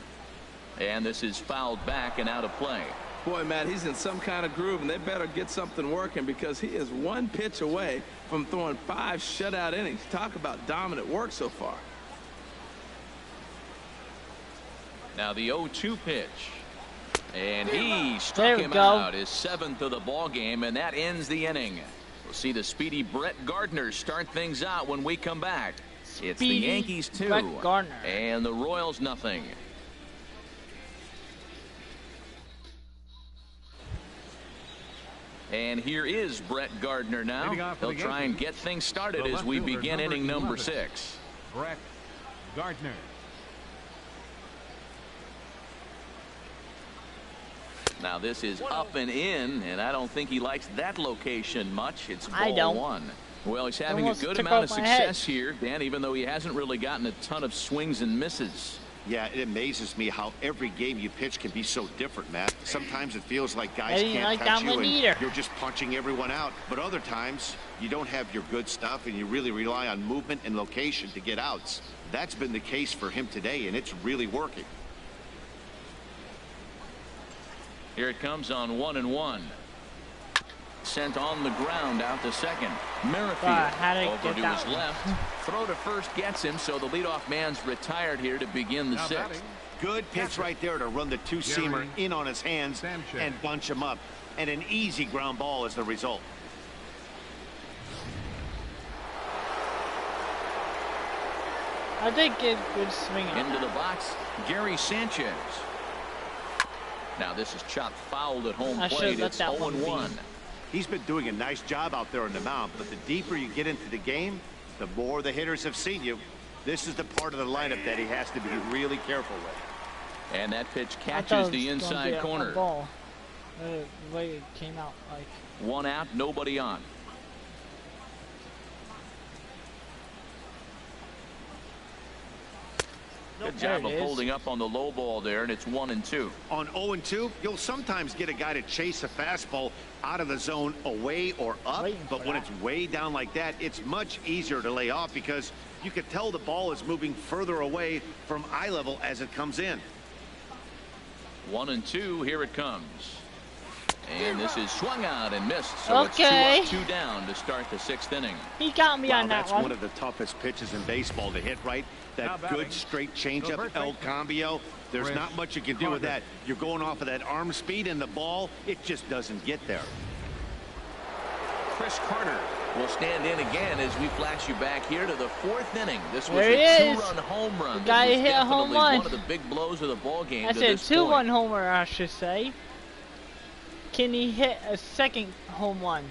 And this is fouled back and out of play. Boy, Matt, he's in some kind of groove, and they better get something working because he is 1 pitch away from throwing 5 shutout innings. Talk about dominant work so far. Now the 0-2 pitch. And he struck him out, his 7th of the ball game, and that ends the inning. We'll see the speedy Brett Gardner start things out when we come back. It's the Yankees 2 and the Royals nothing. And here is Brett Gardner now. He'll try and get things started as we begin inning number 6. Brett Gardner. Now this is up and in, and I don't think he likes that location much. It's I ball don't. 1. Well, he's having a good amount of success here, Dan, even though he hasn't really gotten a ton of swings and misses. Yeah, it amazes me how every game you pitch can be so different, Matt. Sometimes it feels like guys can't like touch you and either. you're just punching everyone out. But other times you don't have your good stuff and you really rely on movement and location to get outs. That's been the case for him today, and it's really working. Here it comes on 1-1. Sent on the ground out to second. Merrifield over to his left. Throw to first gets him, so the leadoff man's retired here to begin the 6th. Good pitch right there to run the two-seamer in on his hands and bunch him up. And an easy ground ball is the result. I think it would swing into the box. Gary Sanchez. Now this is chopped fouled at home plate. It's 0-1. He's been doing a nice job out there on the mound, but the deeper you get into the game, the more the hitters have seen you. This is the part of the lineup that he has to be really careful with. And that pitch catches the inside corner. Ball. The way it came out, like 1 out, nobody on. Good job of holding up on the low ball there, and it's 1-2. On 0-2, you'll sometimes get a guy to chase a fastball out of the zone away or up, but when it's way down like that, it's much easier to lay off because you can tell the ball is moving further away from eye level as it comes in. 1-2, here it comes. And this is swung out and missed, so it's 2 up, 2 down to start the 6th inning. He got me on that one. That's one of the toughest pitches in baseball to hit, right? That good straight changeup, El Cambio. There's not much you can do with that. You're going off of that arm speed, and the ball, it just doesn't get there. Chris Carter We'll stand in again as we flash you back here to the 4th inning. This was there a 2-run home run. The guy hit a home run. One of the big blows of the ball game. I said 2-1 homer, I should say. Can he hit a second home run?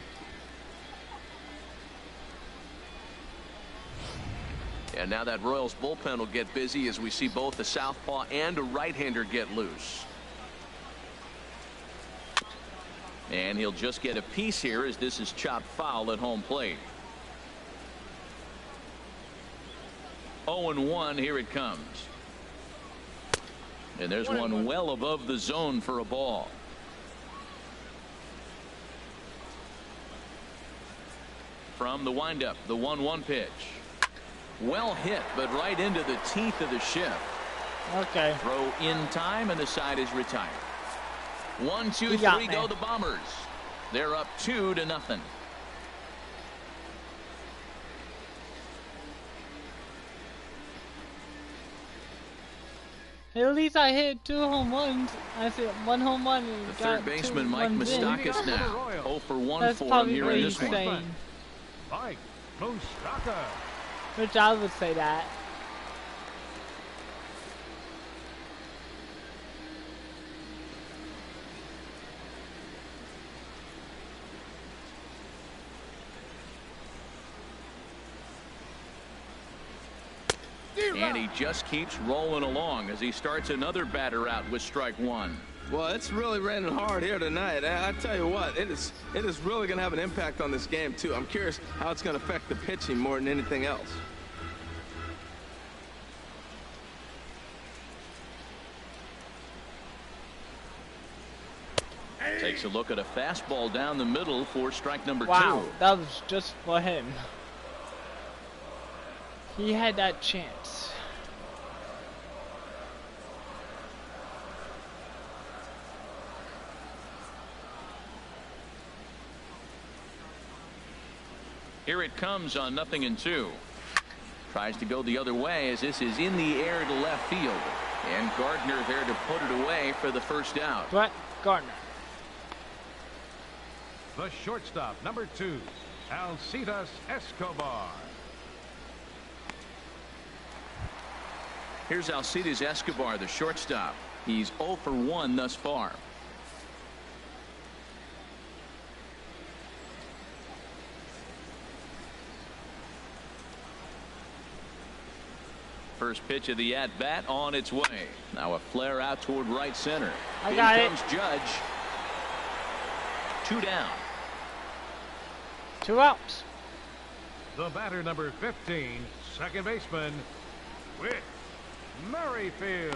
And now that Royals bullpen will get busy as we see both the southpaw and a right-hander get loose. And he'll just get a piece here as this is chopped foul at home plate. 0-1, here it comes. And there's one well above the zone for a ball. From the windup, the 1-1 pitch. Well hit, but right into the teeth of the shift. Okay. Throw in time, and the side is retired. 1, 2, 3 go the Bombers. They're up 2-0. At least I hit 2 home runs. I said 1 home run. And The got third baseman 2 Mike runs in. Moustakas now 0 for 1 That's for him probably here what in he's this one. saying. Mike Moustakas. Which I would say that. And he just keeps rolling along as he starts another batter out with strike 1. Well, it's really raining hard here tonight. I tell you what, it is really going to have an impact on this game, too. I'm curious how it's going to affect the pitching more than anything else. Takes a look at a fastball down the middle for strike number 2. Wow, that was just for him. He had that chance. Here it comes on 0-2. Tries to go the other way as this is in the air to left field. And Gardner there to put it away for the first out. Brett Gardner. The shortstop, number 2, Alcides Escobar. Here's Alcides Escobar, the shortstop. He's 0 for 1 thus far. First pitch of the at-bat on its way. Now a flare out toward right center. I got it. In comes Judge. 2 down. 2 outs. The batter, number 15, second baseman, Whit Merrifield.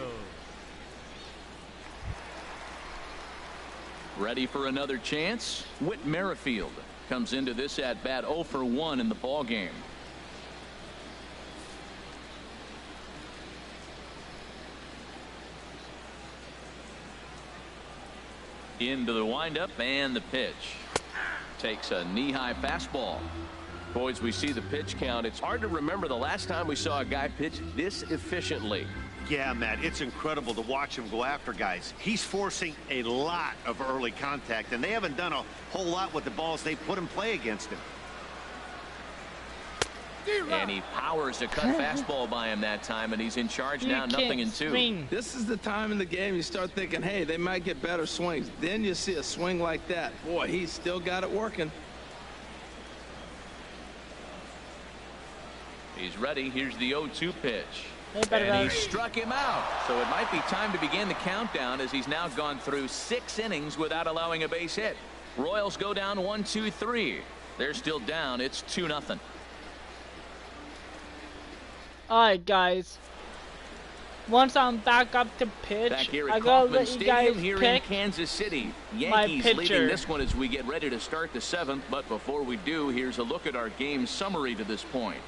Ready for another chance? Whit Merrifield comes into this at-bat 0 for 1 in the ball game. Into the windup and the pitch. Takes a knee-high fastball. Boys, we see the pitch count. It's hard to remember the last time we saw a guy pitch this efficiently. Yeah, Matt, it's incredible to watch him go after guys. He's forcing a lot of early contact, and they haven't done a whole lot with the balls they put in play against him. And he powers a cut fastball by him that time, and he's in charge now, 0-2. This is the time in the game you start thinking, hey, they might get better swings. Then you see a swing like that. Boy, he's still got it working. He's ready. Here's the 0-2 pitch. And he struck him out. So it might be time to begin the countdown as he's now gone through 6 innings without allowing a base hit. Royals go down 1-2-3. They're still down. It's 2-0. Alright, guys. Once I'm back up to pitch, Back here I at gotta Kauffman let you guys Stadium here in pick Kansas City. my Yankees pitcher. leading this one as we get ready to start the 7th. But before we do, here's a look at our game summary to this point.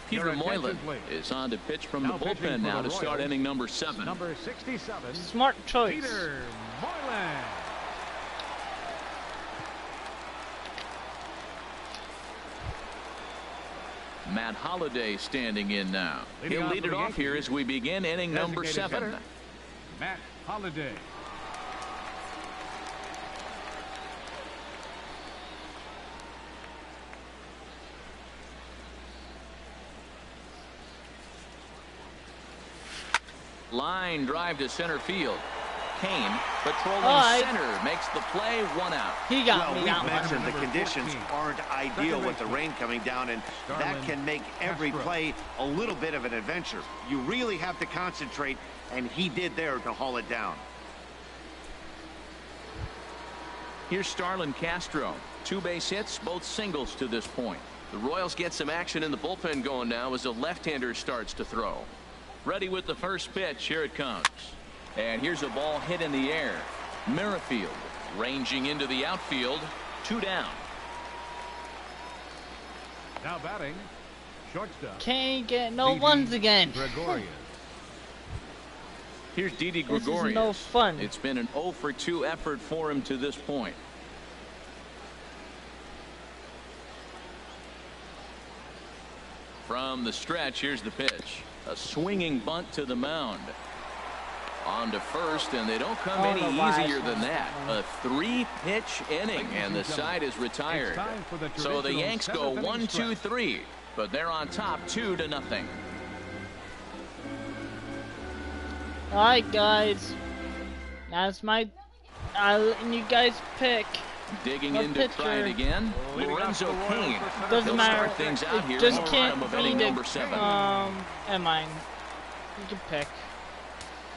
Peter Moylan is on to pitch from the bullpen now to start inning number 7. Number 67. Smart choice. Peter Moylan. Matt Holliday standing in now. He'll lead it off here as we begin inning number 7. Matt Holliday. Line drive to center field. Kane patrolling center makes the play, 1 out. He got well, me we've that mentioned one. the conditions aren't ideal with the rain coming down, and that can make every play a little bit of an adventure. You really have to concentrate, and he did there to haul it down. Here's Starlin Castro. 2 base hits, both singles to this point. The Royals get some action in the bullpen going now as a left-hander starts to throw. Ready with the first pitch. Here it comes. And here's a ball hit in the air. Merrifield ranging into the outfield. 2 down. Now batting, shortstop. Can't get no ones again. Gregorius. Here's Didi This Gregorius. is no fun. It's been an 0 for 2 effort for him to this point. From the stretch, here's the pitch. A swinging bunt to the mound. On to first, and they don't come any easier than that. A 3-pitch inning, and the side is retired. So the Yanks go 1, 2, 3, but they're on top 2-0. All right, guys. That's my. I'll let you guys pick. Digging A in to try it pitcher. again. Lorenzo Kane. Doesn't He'll matter. start things out here Just in the can't bottom of be inning the number 7. and mine. You can pick.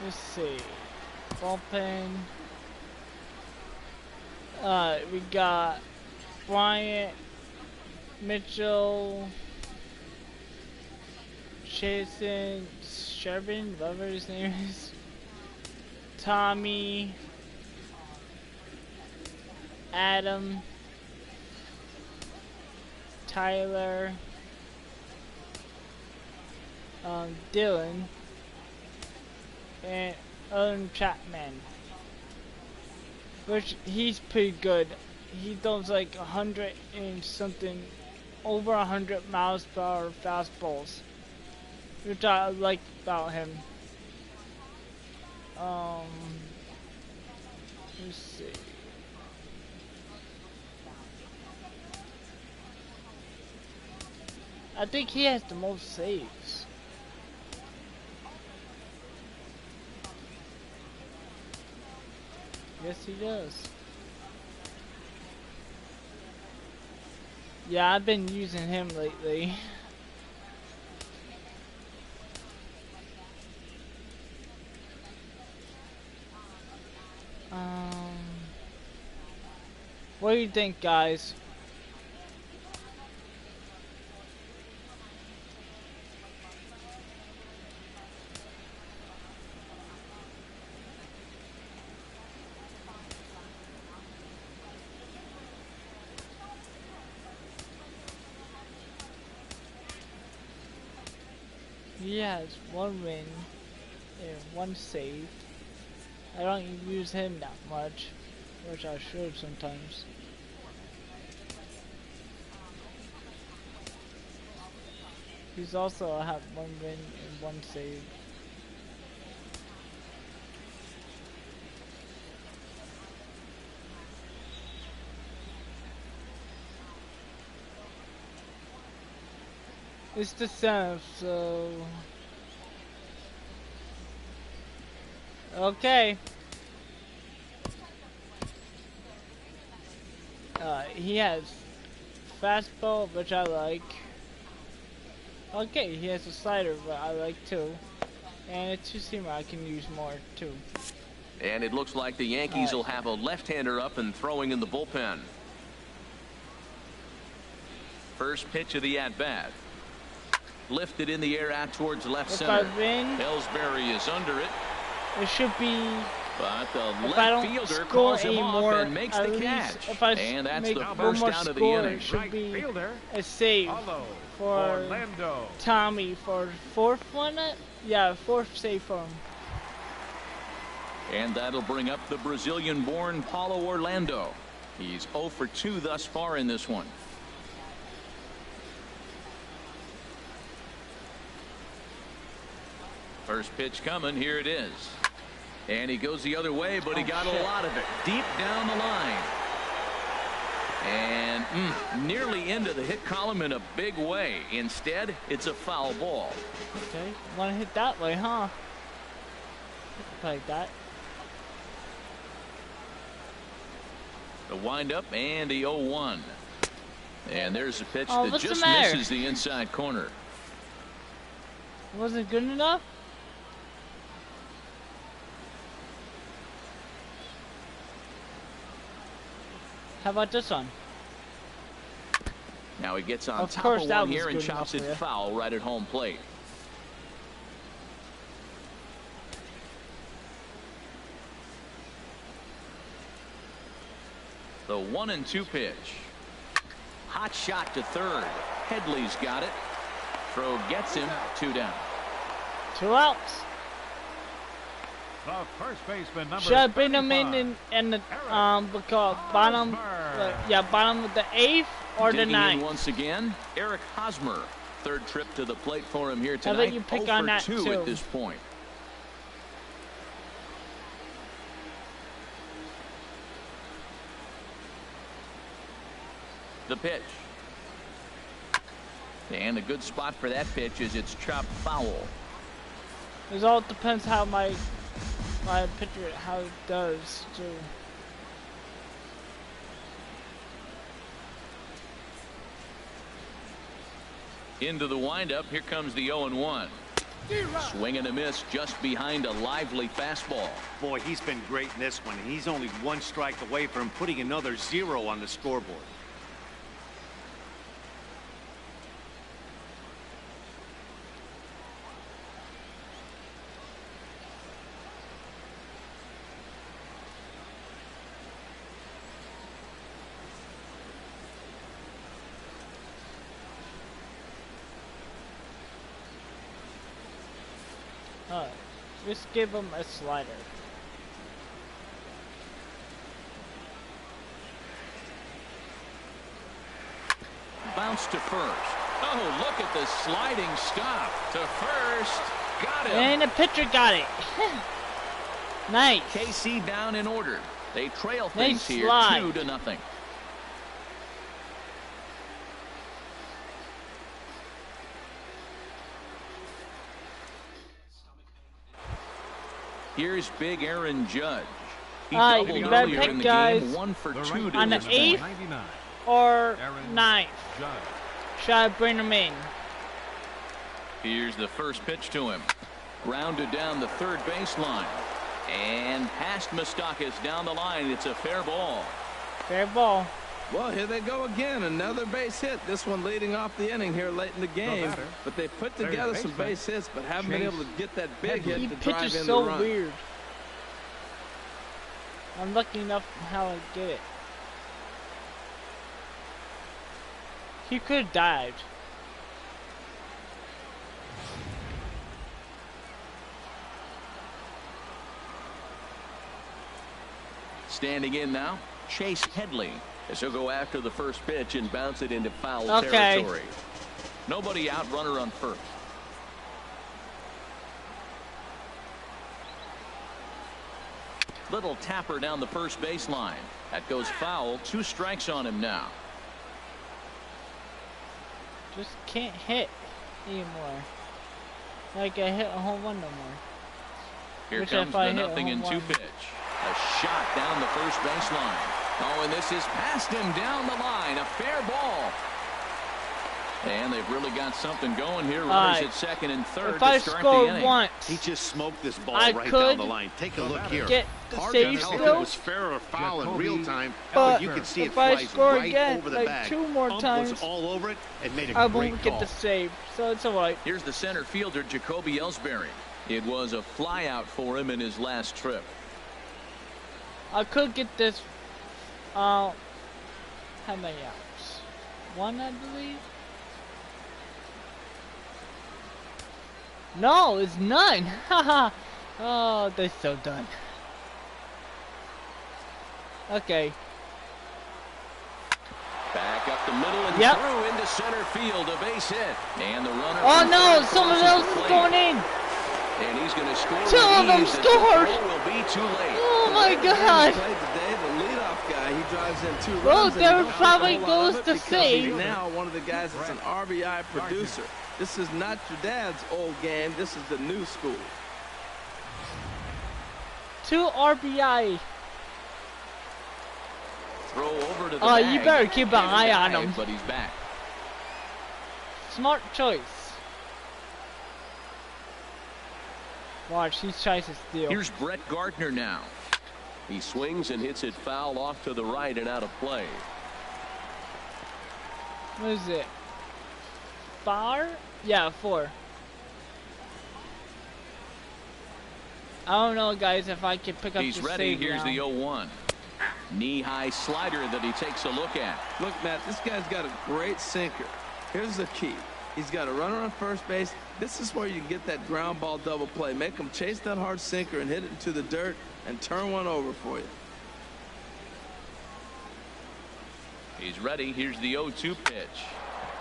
Let's see. Bullpen. We got Bryant, Mitchell, Jason, Sherbin, whatever his name is, Tommy, Adam, Tyler, Dylan, and Chapman, which he's pretty good. He throws like 100 and something, over 100 miles per hour fastballs, which I like about him. Let's see. I think he has the most saves. Yes, he does. Yeah, I've been using him lately. What do you think, guys? He has 1 win and 1 save. I don't use him that much, which I should sometimes. He's also have 1 win and 1 save. It's the 7th, so okay. He has fastball, which I like. Okay, he has a slider, but I like too. And a 2-seamer I can use more too. And it looks like the Yankees will have a left-hander up and throwing in the bullpen. First pitch of the at-bat. Lifted in the air out towards left center. Ellsbury is under it. It should be. But the If I left don't fielder score calls him anymore, off and makes at the least catch. if I And that's make the one first more down of the score, inning. it should Right be fielder, a save Paulo for Orlando. Tommy for 4th one. Yeah, 4th save for him. And that'll bring up the Brazilian-born Paulo Orlando. He's 0 for 2 thus far in this one. First pitch coming. Here it is. And he goes the other way, but he got a lot of it deep down the line. And nearly into the hit column in a big way. Instead, it's a foul ball. Okay, want to hit that way, huh? like that. The windup and the 0-1. And there's a pitch that what's just the matter? misses the inside corner. Wasn't good enough? How about this one? Now he gets on Of top course of that one was here and good chops enough it for you. foul right at home plate. The 1-2 pitch. Hot shot to third. Headley's got it. Throw gets him. 2 down. 2 outs. The first baseman, number Should I bring them 35, in the because bottom, bottom of the 8th or the Digging 9th? in once again, Eric Hosmer. Third trip to the plate for him here How tonight. about you pick 0 on for that 2 too? at this point. The pitch. And a good spot for that pitch is it's chopped foul. It all depends how my pitcher how it does too. Into the windup. Here comes the 0-1. Swing and a miss just behind a lively fastball. Boy, he's been great in this one. He's only 1 strike away from putting another 0 on the scoreboard. Just give him a slider. Bounce to first. Oh, look at the sliding stop to first. Got him. And the pitcher got it. Nice. KC down in order. They trail Nice things here slide. 2-0. Here's big Aaron Judge. He Alright, doubled you better earlier pick, in the guys. game, 1 for 2 to On the this 8th point. 99, or Aaron 9th. Judge. Should I bring him in? Here's the first pitch to him. Grounded down the third baseline. And past Moustakas down the line. It's a fair ball. Fair ball. Well, here they go again. Another base hit. This one leading off the inning here late in the game. batter, But they put third together some baseman, base hits, but haven't been Chase able to get that big He hit to drive pitches in so the run. weird. I'm lucky enough how I get it. He could have dived. Standing in now, Chase Headley. As he'll go after the first pitch and bounce it into foul Okay. territory. Nobody out, runner on first. Little tapper down the first baseline. That goes foul. 2 strikes on him now. Just can't hit anymore. Like I hit a home run no more. Here Which comes if I the hit a 0-2 home pitch. A shot down the first baseline. Oh, and this is past him down the line. A fair ball. And they've really got something going here. Runners at second and third If to I start score the inning. once, He just smoked this ball I right could down the line. Take a look here. get the Hard save to tell if still. it was fair or foul in Jacoby real time, But but you can see it if I flies score right again, over the like bag. 2 more Ump times, was all over it and made a I great won't call. get the save. So it's alright. Here's the center fielder, Jacoby Ellsbury. It was a flyout for him in his last trip. I could get this. How many outs? 1, I believe. No, it's none. Haha. Oh, they're so done. Okay. Back up the middle and Yep. through into center field. A base hit. And the runner. Oh from no, third someone crosses else the is plate. going in. And he's going to score. 2 of them with ease, and scored. the throw will be too late. Oh my He's god. played today, the leadoff guy. He drives in 2 Well, runs. and there he don't probably get a whole lot of goes it the because save. He's now one of the guys that's an RBI producer. This is not your dad's old game. This is the new school. 2 RBI. Throw over to the Oh, bag. you better keep an And eye on dive, him. But he's back. Smart choice. Watch, he tries to steal. Here's Brett Gardner now. He swings and hits it foul off to the right and out of play. What is it? 4? Yeah, 4. I don't know, guys, if I can pick up He's the ready. save Here's now. the 0-1. Knee-high slider that he takes a look at. Look, Matt, this guy's got a great sinker. Here's the key. He's got a runner on first base. This is where you get that ground ball double play. Make him chase that hard sinker and hit it into the dirt and turn one over for you. He's ready. Here's the 0-2 pitch.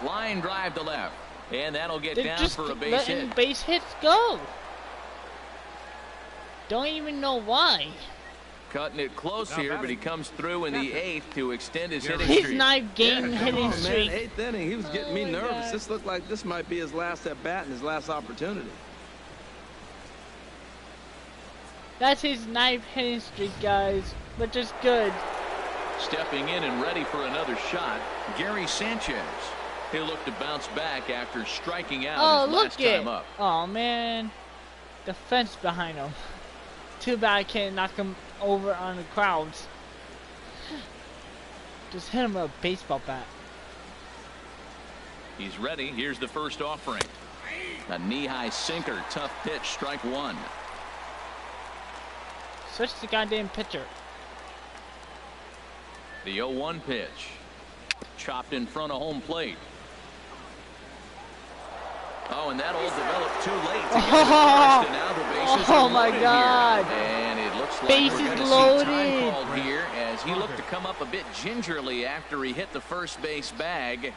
Line drive to left. And that'll get They're down just for a base letting hit. base hits go. Don't even know why. Cutting it close Now here, but he batting. comes through in the 8th to extend his hitting His streak. knife game Come hitting on, streak. man. 8th inning. He was getting me Oh, my nervous. God. This looked like this might be his last at bat and his last opportunity. That's his knife hitting streak, guys, which is good. Stepping in and ready for another shot, Gary Sanchez. He'll look to bounce back after striking out Oh, his look last it. time up. Oh, man. The fence behind him. Too bad I can't knock him over on the crowds. Just hit him with a baseball bat. He's ready. Here's the first offering. A knee-high sinker. Tough pitch. Strike 1. Switch the goddamn pitcher. The 0-1 pitch. Chopped in front of home plate. Oh, and that all developed too late to get it first, and now the bases Oh are my loaded God. here. And it looks like Bases we're going to see loaded. time called here as he looked to come up a bit gingerly after he hit the first base bag.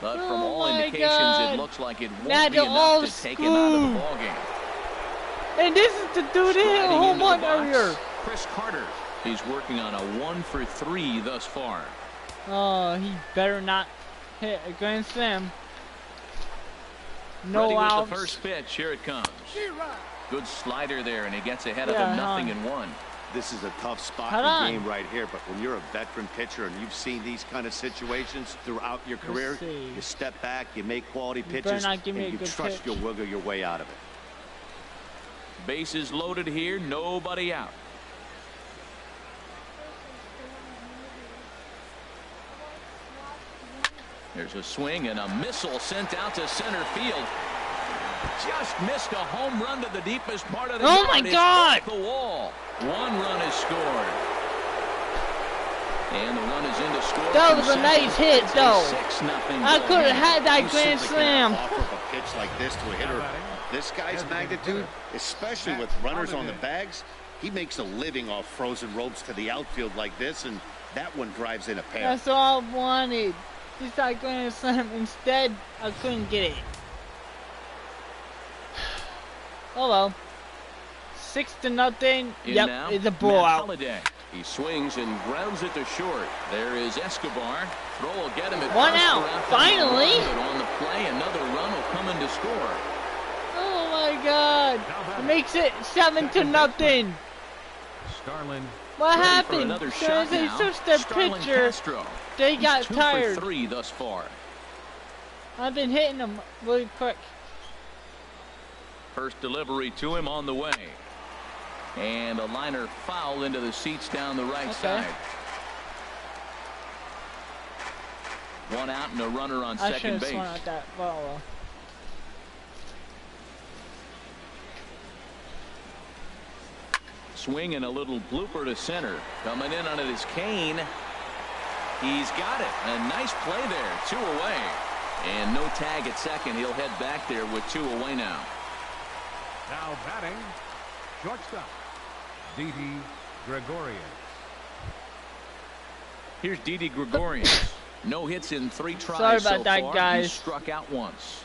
But from Oh all my indications, God. it looks like it won't Now be they're all enough to take him out of the screwed. ballgame. And this is the dude that hit a Striding home into the run box, earlier. Chris Carter. He's working on a 1-for-3 thus far. Oh, he better not hit a grand slam. No Ready with outs. the first pitch. Here it comes. Good slider there, and he gets ahead of Yeah, him, nothing huh. in 1. This is a tough spot Hold in on. the game right here, but when you're a veteran pitcher and you've seen these kind of situations throughout your career, see. you step back, you make quality better pitches, not give me and a you good trust pitch. you'll wiggle your way out of it. Bases loaded here, nobody out. There's a swing and a missile sent out to center field. Just missed a home run to the deepest part of the Oh yard. my It's God. off the wall. 1 run is scored. And the run is in to score. That from was a second. nice hit, It's a though. 6-0 I ball could have game. had that You grand simply cannot slam. offer a pitch like this to a hitter this guy's magnitude, especially with runners on the bags. He makes a living off frozen ropes to the outfield like this, and that one drives in a pair. That's all I wanted. Just that grand slam. Instead, I couldn't get it. Oh well. 6-0. In Yep, now, it's a Matt blowout. Holliday. He swings and grounds it to short. There is Escobar. Throw will get him at One first out. for out to Finally. the run, but on the play, another run will come in to score. Oh my God. It makes it 7-0. Starlin. What Ready for happened? another As soon shot as they now. switched their Starlin pitcher, Castro. they He's got 2 tired. for 3 thus far. I've been hitting them really quick. First delivery to him on the way. And a liner foul into the seats down the right side. 1 out and a runner on I should second have base. swung at that ball. Swing and a little blooper to center. Coming in on it is Kane. He's got it. A nice play there. 2 away. And no tag at second. He'll head back there with 2 away now. Now batting, shortstop, Didi Gregorius. Here's Didi Gregorius. No hits in 3 tries Sorry about so that, far. guys. He struck out once.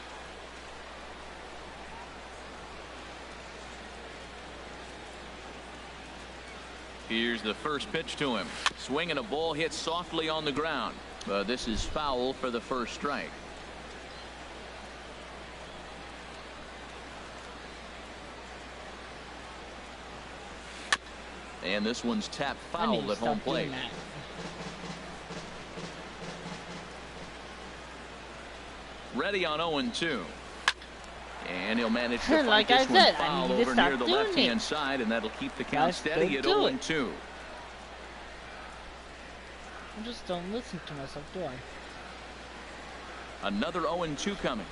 Here's the first pitch to him. Swinging a ball hit softly on the ground. This is foul for the first strike. And this one's tapped I need foul to at home stop doing plate. that. Ready on 0-2. And he'll manage to fight Like I this one said, I foul need to over near stop the doing left-hand it. side, and that'll keep the count Guys, steady don't at do it. 0-2. I just don't listen to myself, do I? Another 0-2 coming.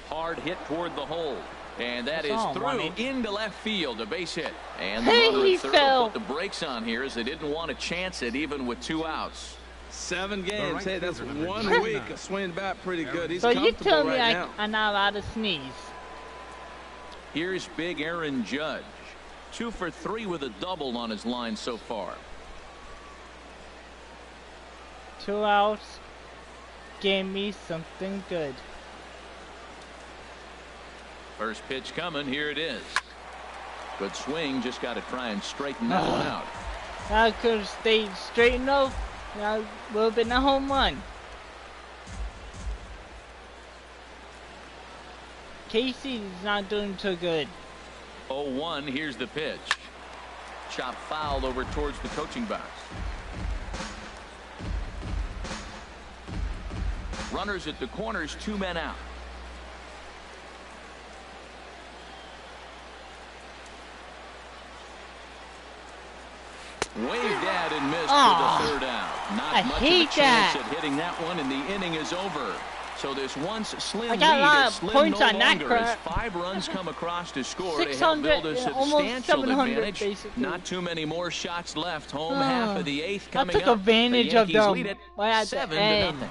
Hard hit toward the hole. And that That's all is I through wanted. into left field, a base hit. And the Hey, runner he at third fell. put the brakes on here as they didn't want to chance it even with 2 outs. 7 games. right Hey, that's fielder, number 1 29. week of swinging bat pretty good. He's So you comfortable tell me right now. I'm not allowed to sneeze. Here's big Aaron Judge. 2 for 3 with a double on his line so far. 2 outs. Give me something good. First pitch coming. Here it is. Good swing. Just got to try and straighten that one out. I could have stayed straight enough. That would have been a home run. Casey's not doing too good. 0-1. Here's the pitch. Chop foul over towards the coaching box. Runners at the corners, 2 men out. Waved at and missed for the 3rd out. Not I much hate of a chance that. at hitting that one, and the inning is over. So this once slim I got a lead lot is of slim points no on that longer as crap. 5 runs come across to score to help 600, build a almost substantial 700 advantage. basically. Not too many more shots left. Home half of the 8th I coming took up. advantage the of Yankees them lead it right at the 7-0.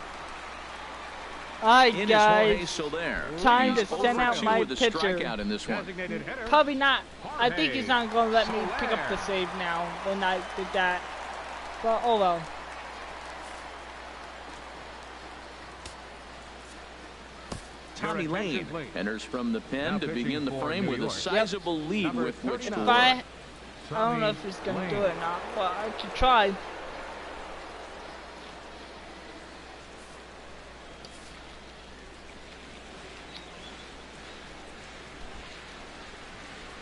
Alright, In his guys. Jorge Soler. Time to He's send 0 out for 2 my with a pitcher. strikeout in this one. Designated hitter. Probably not. I think he's not going to let me pick up the Soler. save now when I did that. But oh well. Tommy Your attention, Lane please. enters from the pen Now to pitching begin the for frame New with a York. sizable lead Number with which to 39. work. But I don't know if he's going to do it or not. But I could try.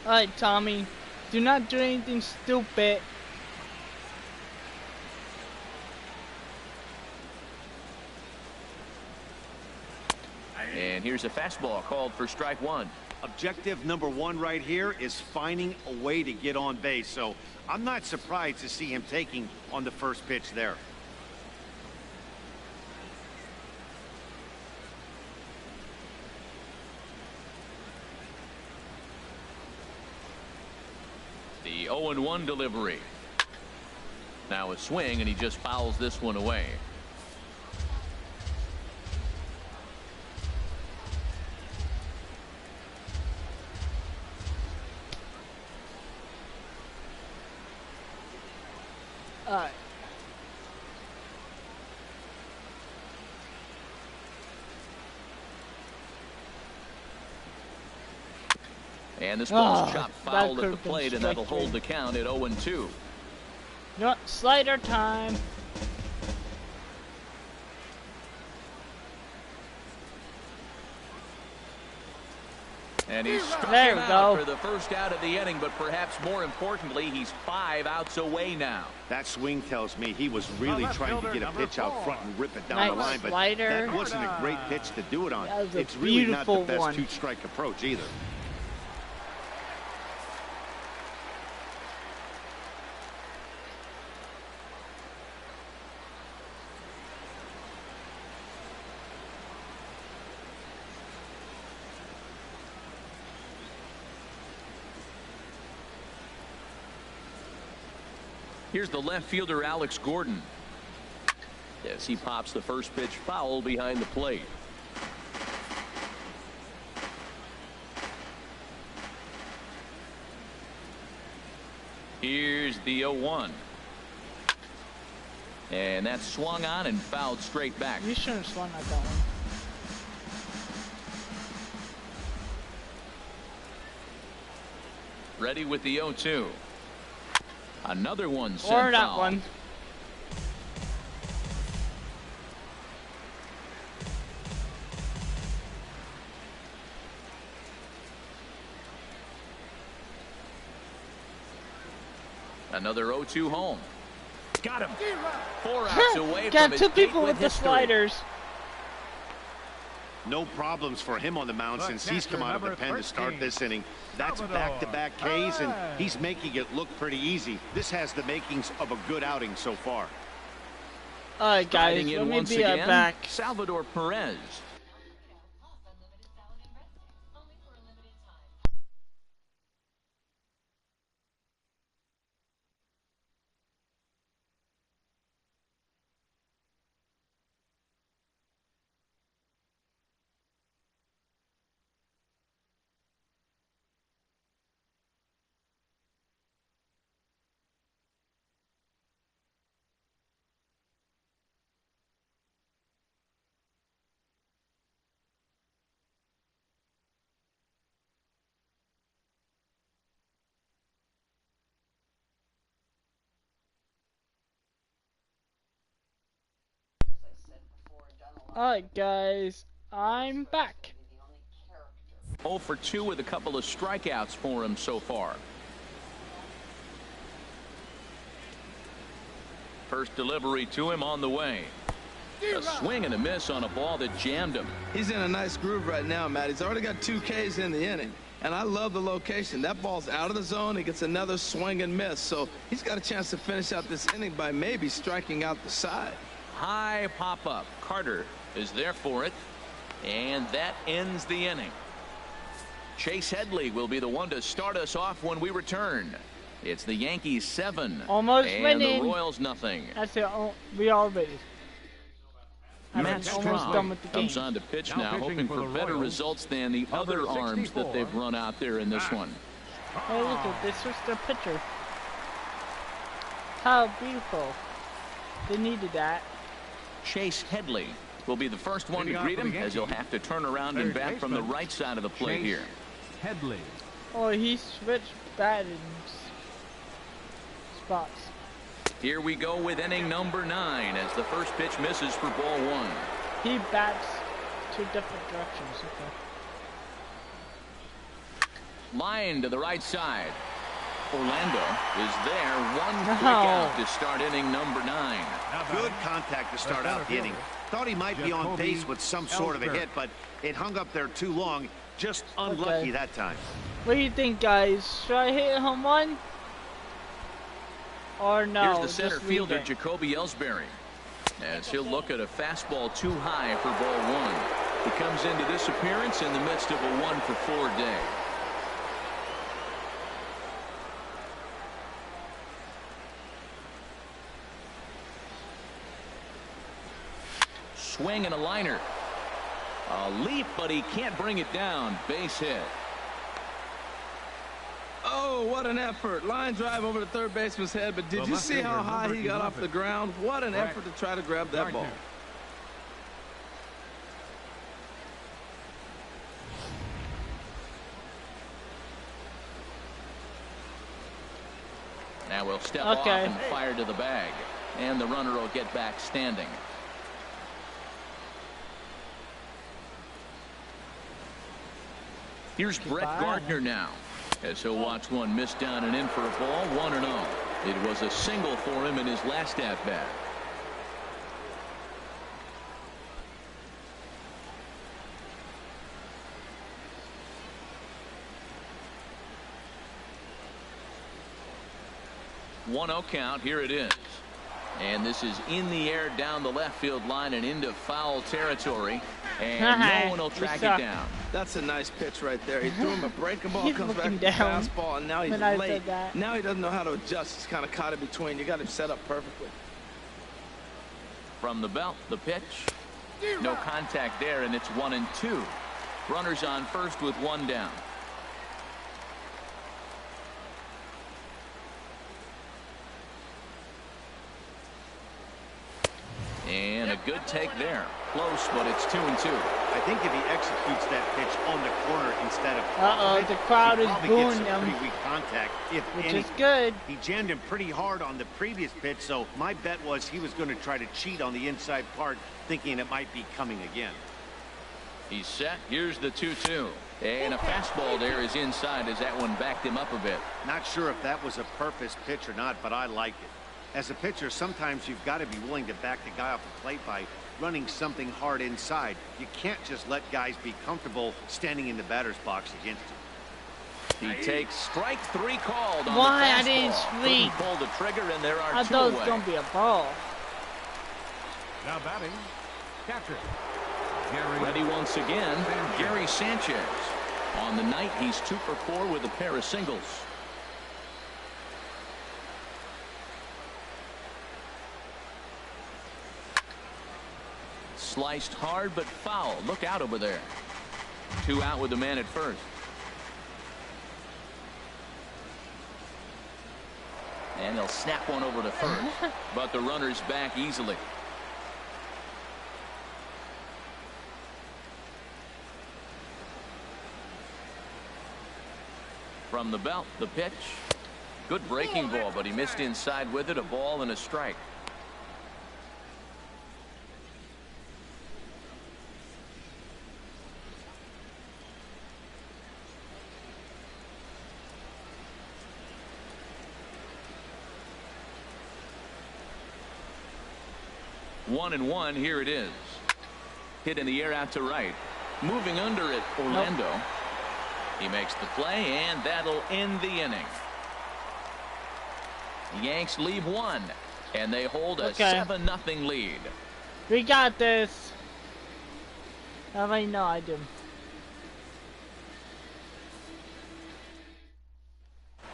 Alright, Tommy. Do not do anything stupid. And here's a fastball called for strike 1. Objective number 1 right here is finding a way to get on base. So I'm not surprised to see him taking on the first pitch there. The 0-1 delivery. Now a swing, and he just fouls this one away. Alright. And this ball's Oh, chopped that foul at the could've been plate, and that'll strike hold three. the count at 0-2. You know what? Slider time. And he's struck There him we out go. for the first out of the inning, but perhaps more importantly, he's 5 outs away now. That swing tells me he was really left trying to fielder, get a number pitch out 4. front and rip it down Nice the line, but slider. that wasn't a great pitch to do it on. That was a It's really not the beautiful best one. 2-strike approach either. Here's the left fielder, Alex Gordon. As he pops the first pitch foul behind the plate. Here's the 0-1. And that's swung on and fouled straight back. You shouldn't have swung at that one. Ready with the 0-2. Another one sent Or that foul. one. Another 0-2 home. Got him. 4 outs away Got from two his gate people with the history. sliders. No problems for him on the mound since he's come out of the pen to start 13, this inning. That's back-to-back Ks, and he's making it look pretty easy. This has the makings of a good outing so far. Alright guys, Striding in let me once be again, back. Salvador Perez. Alright guys, I'm back. 0 for 2 with a couple of strikeouts for him so far. First delivery to him on the way. A swing and a miss on a ball that jammed him. He's in a nice groove right now, Matt. He's already got 2 Ks in the inning. And I love the location. That ball's out of the zone. He gets another swing and miss. So he's got a chance to finish out this inning by maybe striking out the side. High pop-up. Carter is there for it. And that ends the inning. Chase Headley will be the one to start us off when we return. It's the Yankees 7. Almost and winning. the Royals nothing. That's it. We already. Matt almost done with the game. comes on to pitch Now now, pitching hoping for for the better Royals, results than the other number arms that 64. they've run out there in this one. Hey, look at this. Was their pitcher. How beautiful. They needed that. Chase Headley will be the first one to Leading off greet for the him, as he'll Yankees, have to turn around and third bat from the baseman, right side of the plate Chase here. Headley. Oh, he switched batting spots. Here we go with inning number 9 as the first pitch misses for ball 1. He bats 2 different directions. Okay. Line to the right side. Orlando is there. One quick No. out to start inning number 9. Good contact to start out the inning. Thought he might be on base with some sort of a hit, but it hung up there too long. Just unlucky that time. What do you think, guys? Should I hit a home run? Or no? Here's the center just leave fielder, it? Jacoby Ellsbury, as he'll look at a fastball too high for ball 1. He comes into this appearance in the midst of a 1-for-4 day. Swing and a liner. A leap, but he can't bring it down. Base hit. Oh, what an effort. Line drive over the third baseman's head. But did The you left see how fielder, high number he got off 11. the ground? What an Correct. effort to try to grab that ball. Gardner. Now we'll step off and fire to the bag. And the runner will get back standing. Here's Brett Gardner now, as he'll watch one miss down and in for a ball, 1-0. It was a single for him in his last at-bat. One 0 count. Here it is. And this is in the air down the left field line and into foul territory. And no one will track it down. That's a nice pitch right there. He threw him a breaking ball, He's comes back looking with a down fastball, and now he's when I late. said that. Now he doesn't know how to adjust. He's kind of caught in between. You got him set up perfectly. From the belt, the pitch. No contact there, and it's 1-2. Runners on first with one down. And a good take there. Close, but it's 2-2. I think if he executes that pitch on the corner instead of the crowd is probably booing gets some him, pretty weak contact, if which any. is good. He jammed him pretty hard on the previous pitch, so my bet was he was going to try to cheat on the inside part, thinking it might be coming again. He's set. Here's the 2-2. And a fastball there is inside as that one backed him up a bit. Not sure if that was a purpose pitch or not, but I like it. As a pitcher, sometimes you've got to be willing to back the guy off the plate by running something hard inside. You can't just let guys be comfortable standing in the batter's box against him. He takes strike 3 called on Why the fastball. I didn't sleep? Couldn't pull the trigger, and there are I 2 thought it away. was gonna be a ball. Now batting, catcher. Ready once again, Gary Sanchez. On the night, he's 2 for 4 with a pair of singles. Sliced hard but foul. Look out over there. 2 out with the man at first. And they'll snap one over to first. But the runner's back easily. From the belt, the pitch. Good breaking ball, but he missed inside with it. A ball and a strike. One and one. Here it is. Hit in the air out to right. Moving under it, Orlando. Nope. He makes the play, and that'll end the inning. The Yanks lead 1, and they hold a 7-0 lead. We got this. I know I do.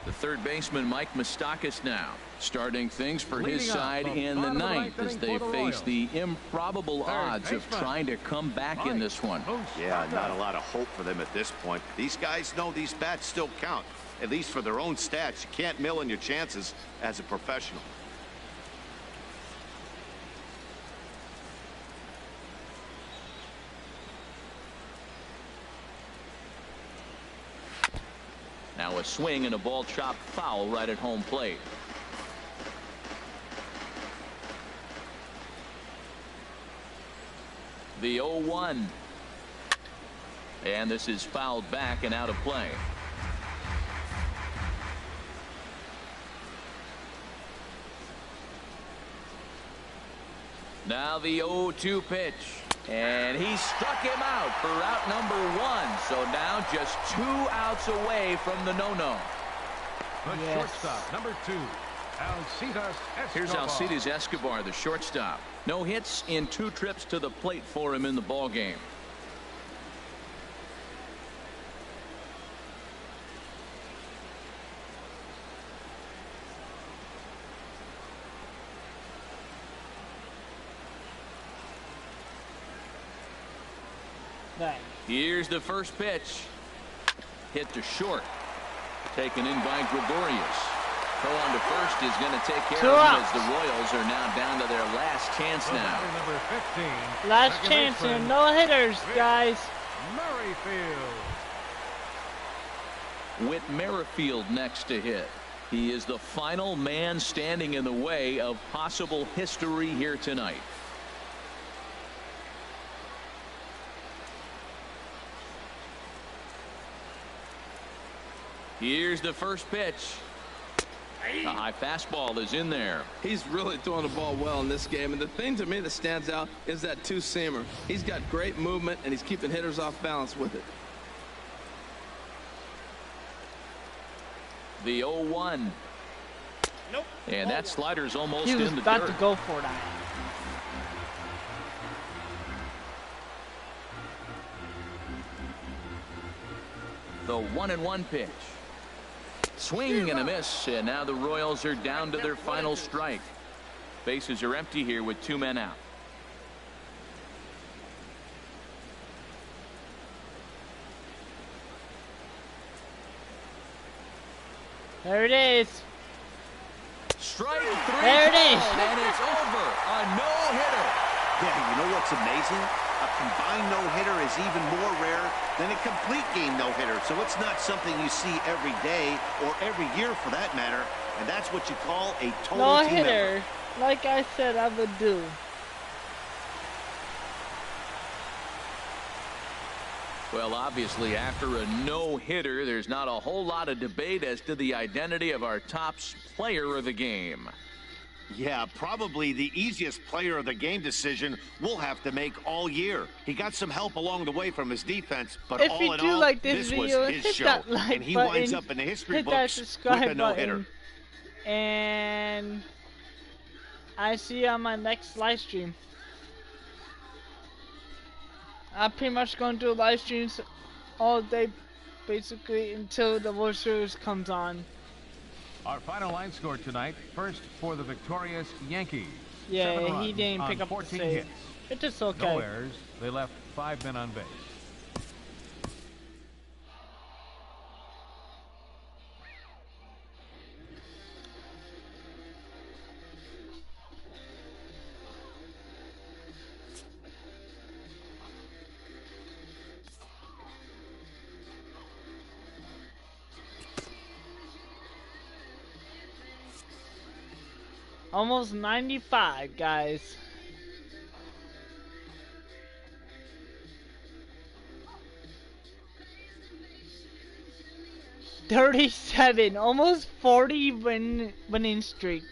The third baseman, Mike Moustakas, now starting things for his side in the ninth as they face the improbable odds of trying to come back in this one. Yeah, not a lot of hope for them at this point. These guys know these bats still count, at least for their own stats. You can't mill in your chances as a professional. Now a swing and a ball chopped foul right at home plate. The 0-1. And this is fouled back and out of play. Now the 0-2 pitch. And he struck him out for out number 1. So now just 2 outs away from the no-no. The shortstop, number 2, Alcides Escobar. Here's Alcides Escobar, the shortstop. No hits in 2 trips to the plate for him in the ball game. Bang. Here's the first pitch. Hit to short. Taken in by Gregorius. Throw on to first is going to take care of him as the Royals are now down to their last chance now. Number 15, last chance and no hitters, guys. Merrifield. With Merrifield next to hit. He is the final man standing in the way of possible history here tonight. Here's the first pitch. The high fastball is in there. He's really throwing the ball well in this game, and the thing to me that stands out is that 2-seamer. He's got great movement, and he's keeping hitters off balance with it. The 0-1. Nope. And that slider's almost he was in the about dirt. to go for that. The 1-1 pitch. Swing and a miss, and now the Royals are down to their final strike. Bases are empty here with 2 men out. There it is. Strike 3. There it is. And it's over. A no-hitter. Yeah, you know what's amazing? A combined no-hitter is even more rare than a complete game no-hitter. So it's not something you see every day or every year for that matter. And that's what you call a total team No-hitter, effort. like I said I would do. Well, obviously, after a no-hitter, there's not a whole lot of debate as to the identity of our top player of the game. Yeah, probably the easiest player of the game decision we'll have to make all year. He got some help along the way from his defense, but If all you in do all, like this this was video, his hit show. that like And he button, winds up in the history hit that books with subscribe a no-hitter. button, and I see you on my next live stream. I'm pretty much going to do live streams all day, basically, until the World Series comes on. Our final line score tonight, first for the victorious Yankees. Yeah, 7 he runs didn't on pick up the 14 save. hits. It's just okay. No errors. They left 5 men on base. Almost 95, guys. $37, almost 40 winning streak.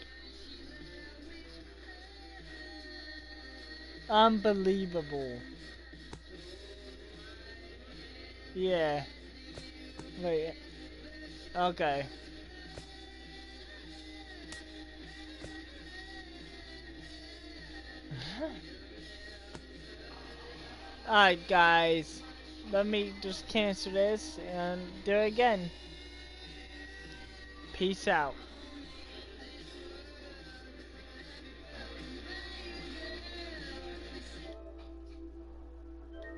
Unbelievable. Yeah. Wait. Okay. Alright, guys. Let me just cancel this and do it again. Peace out.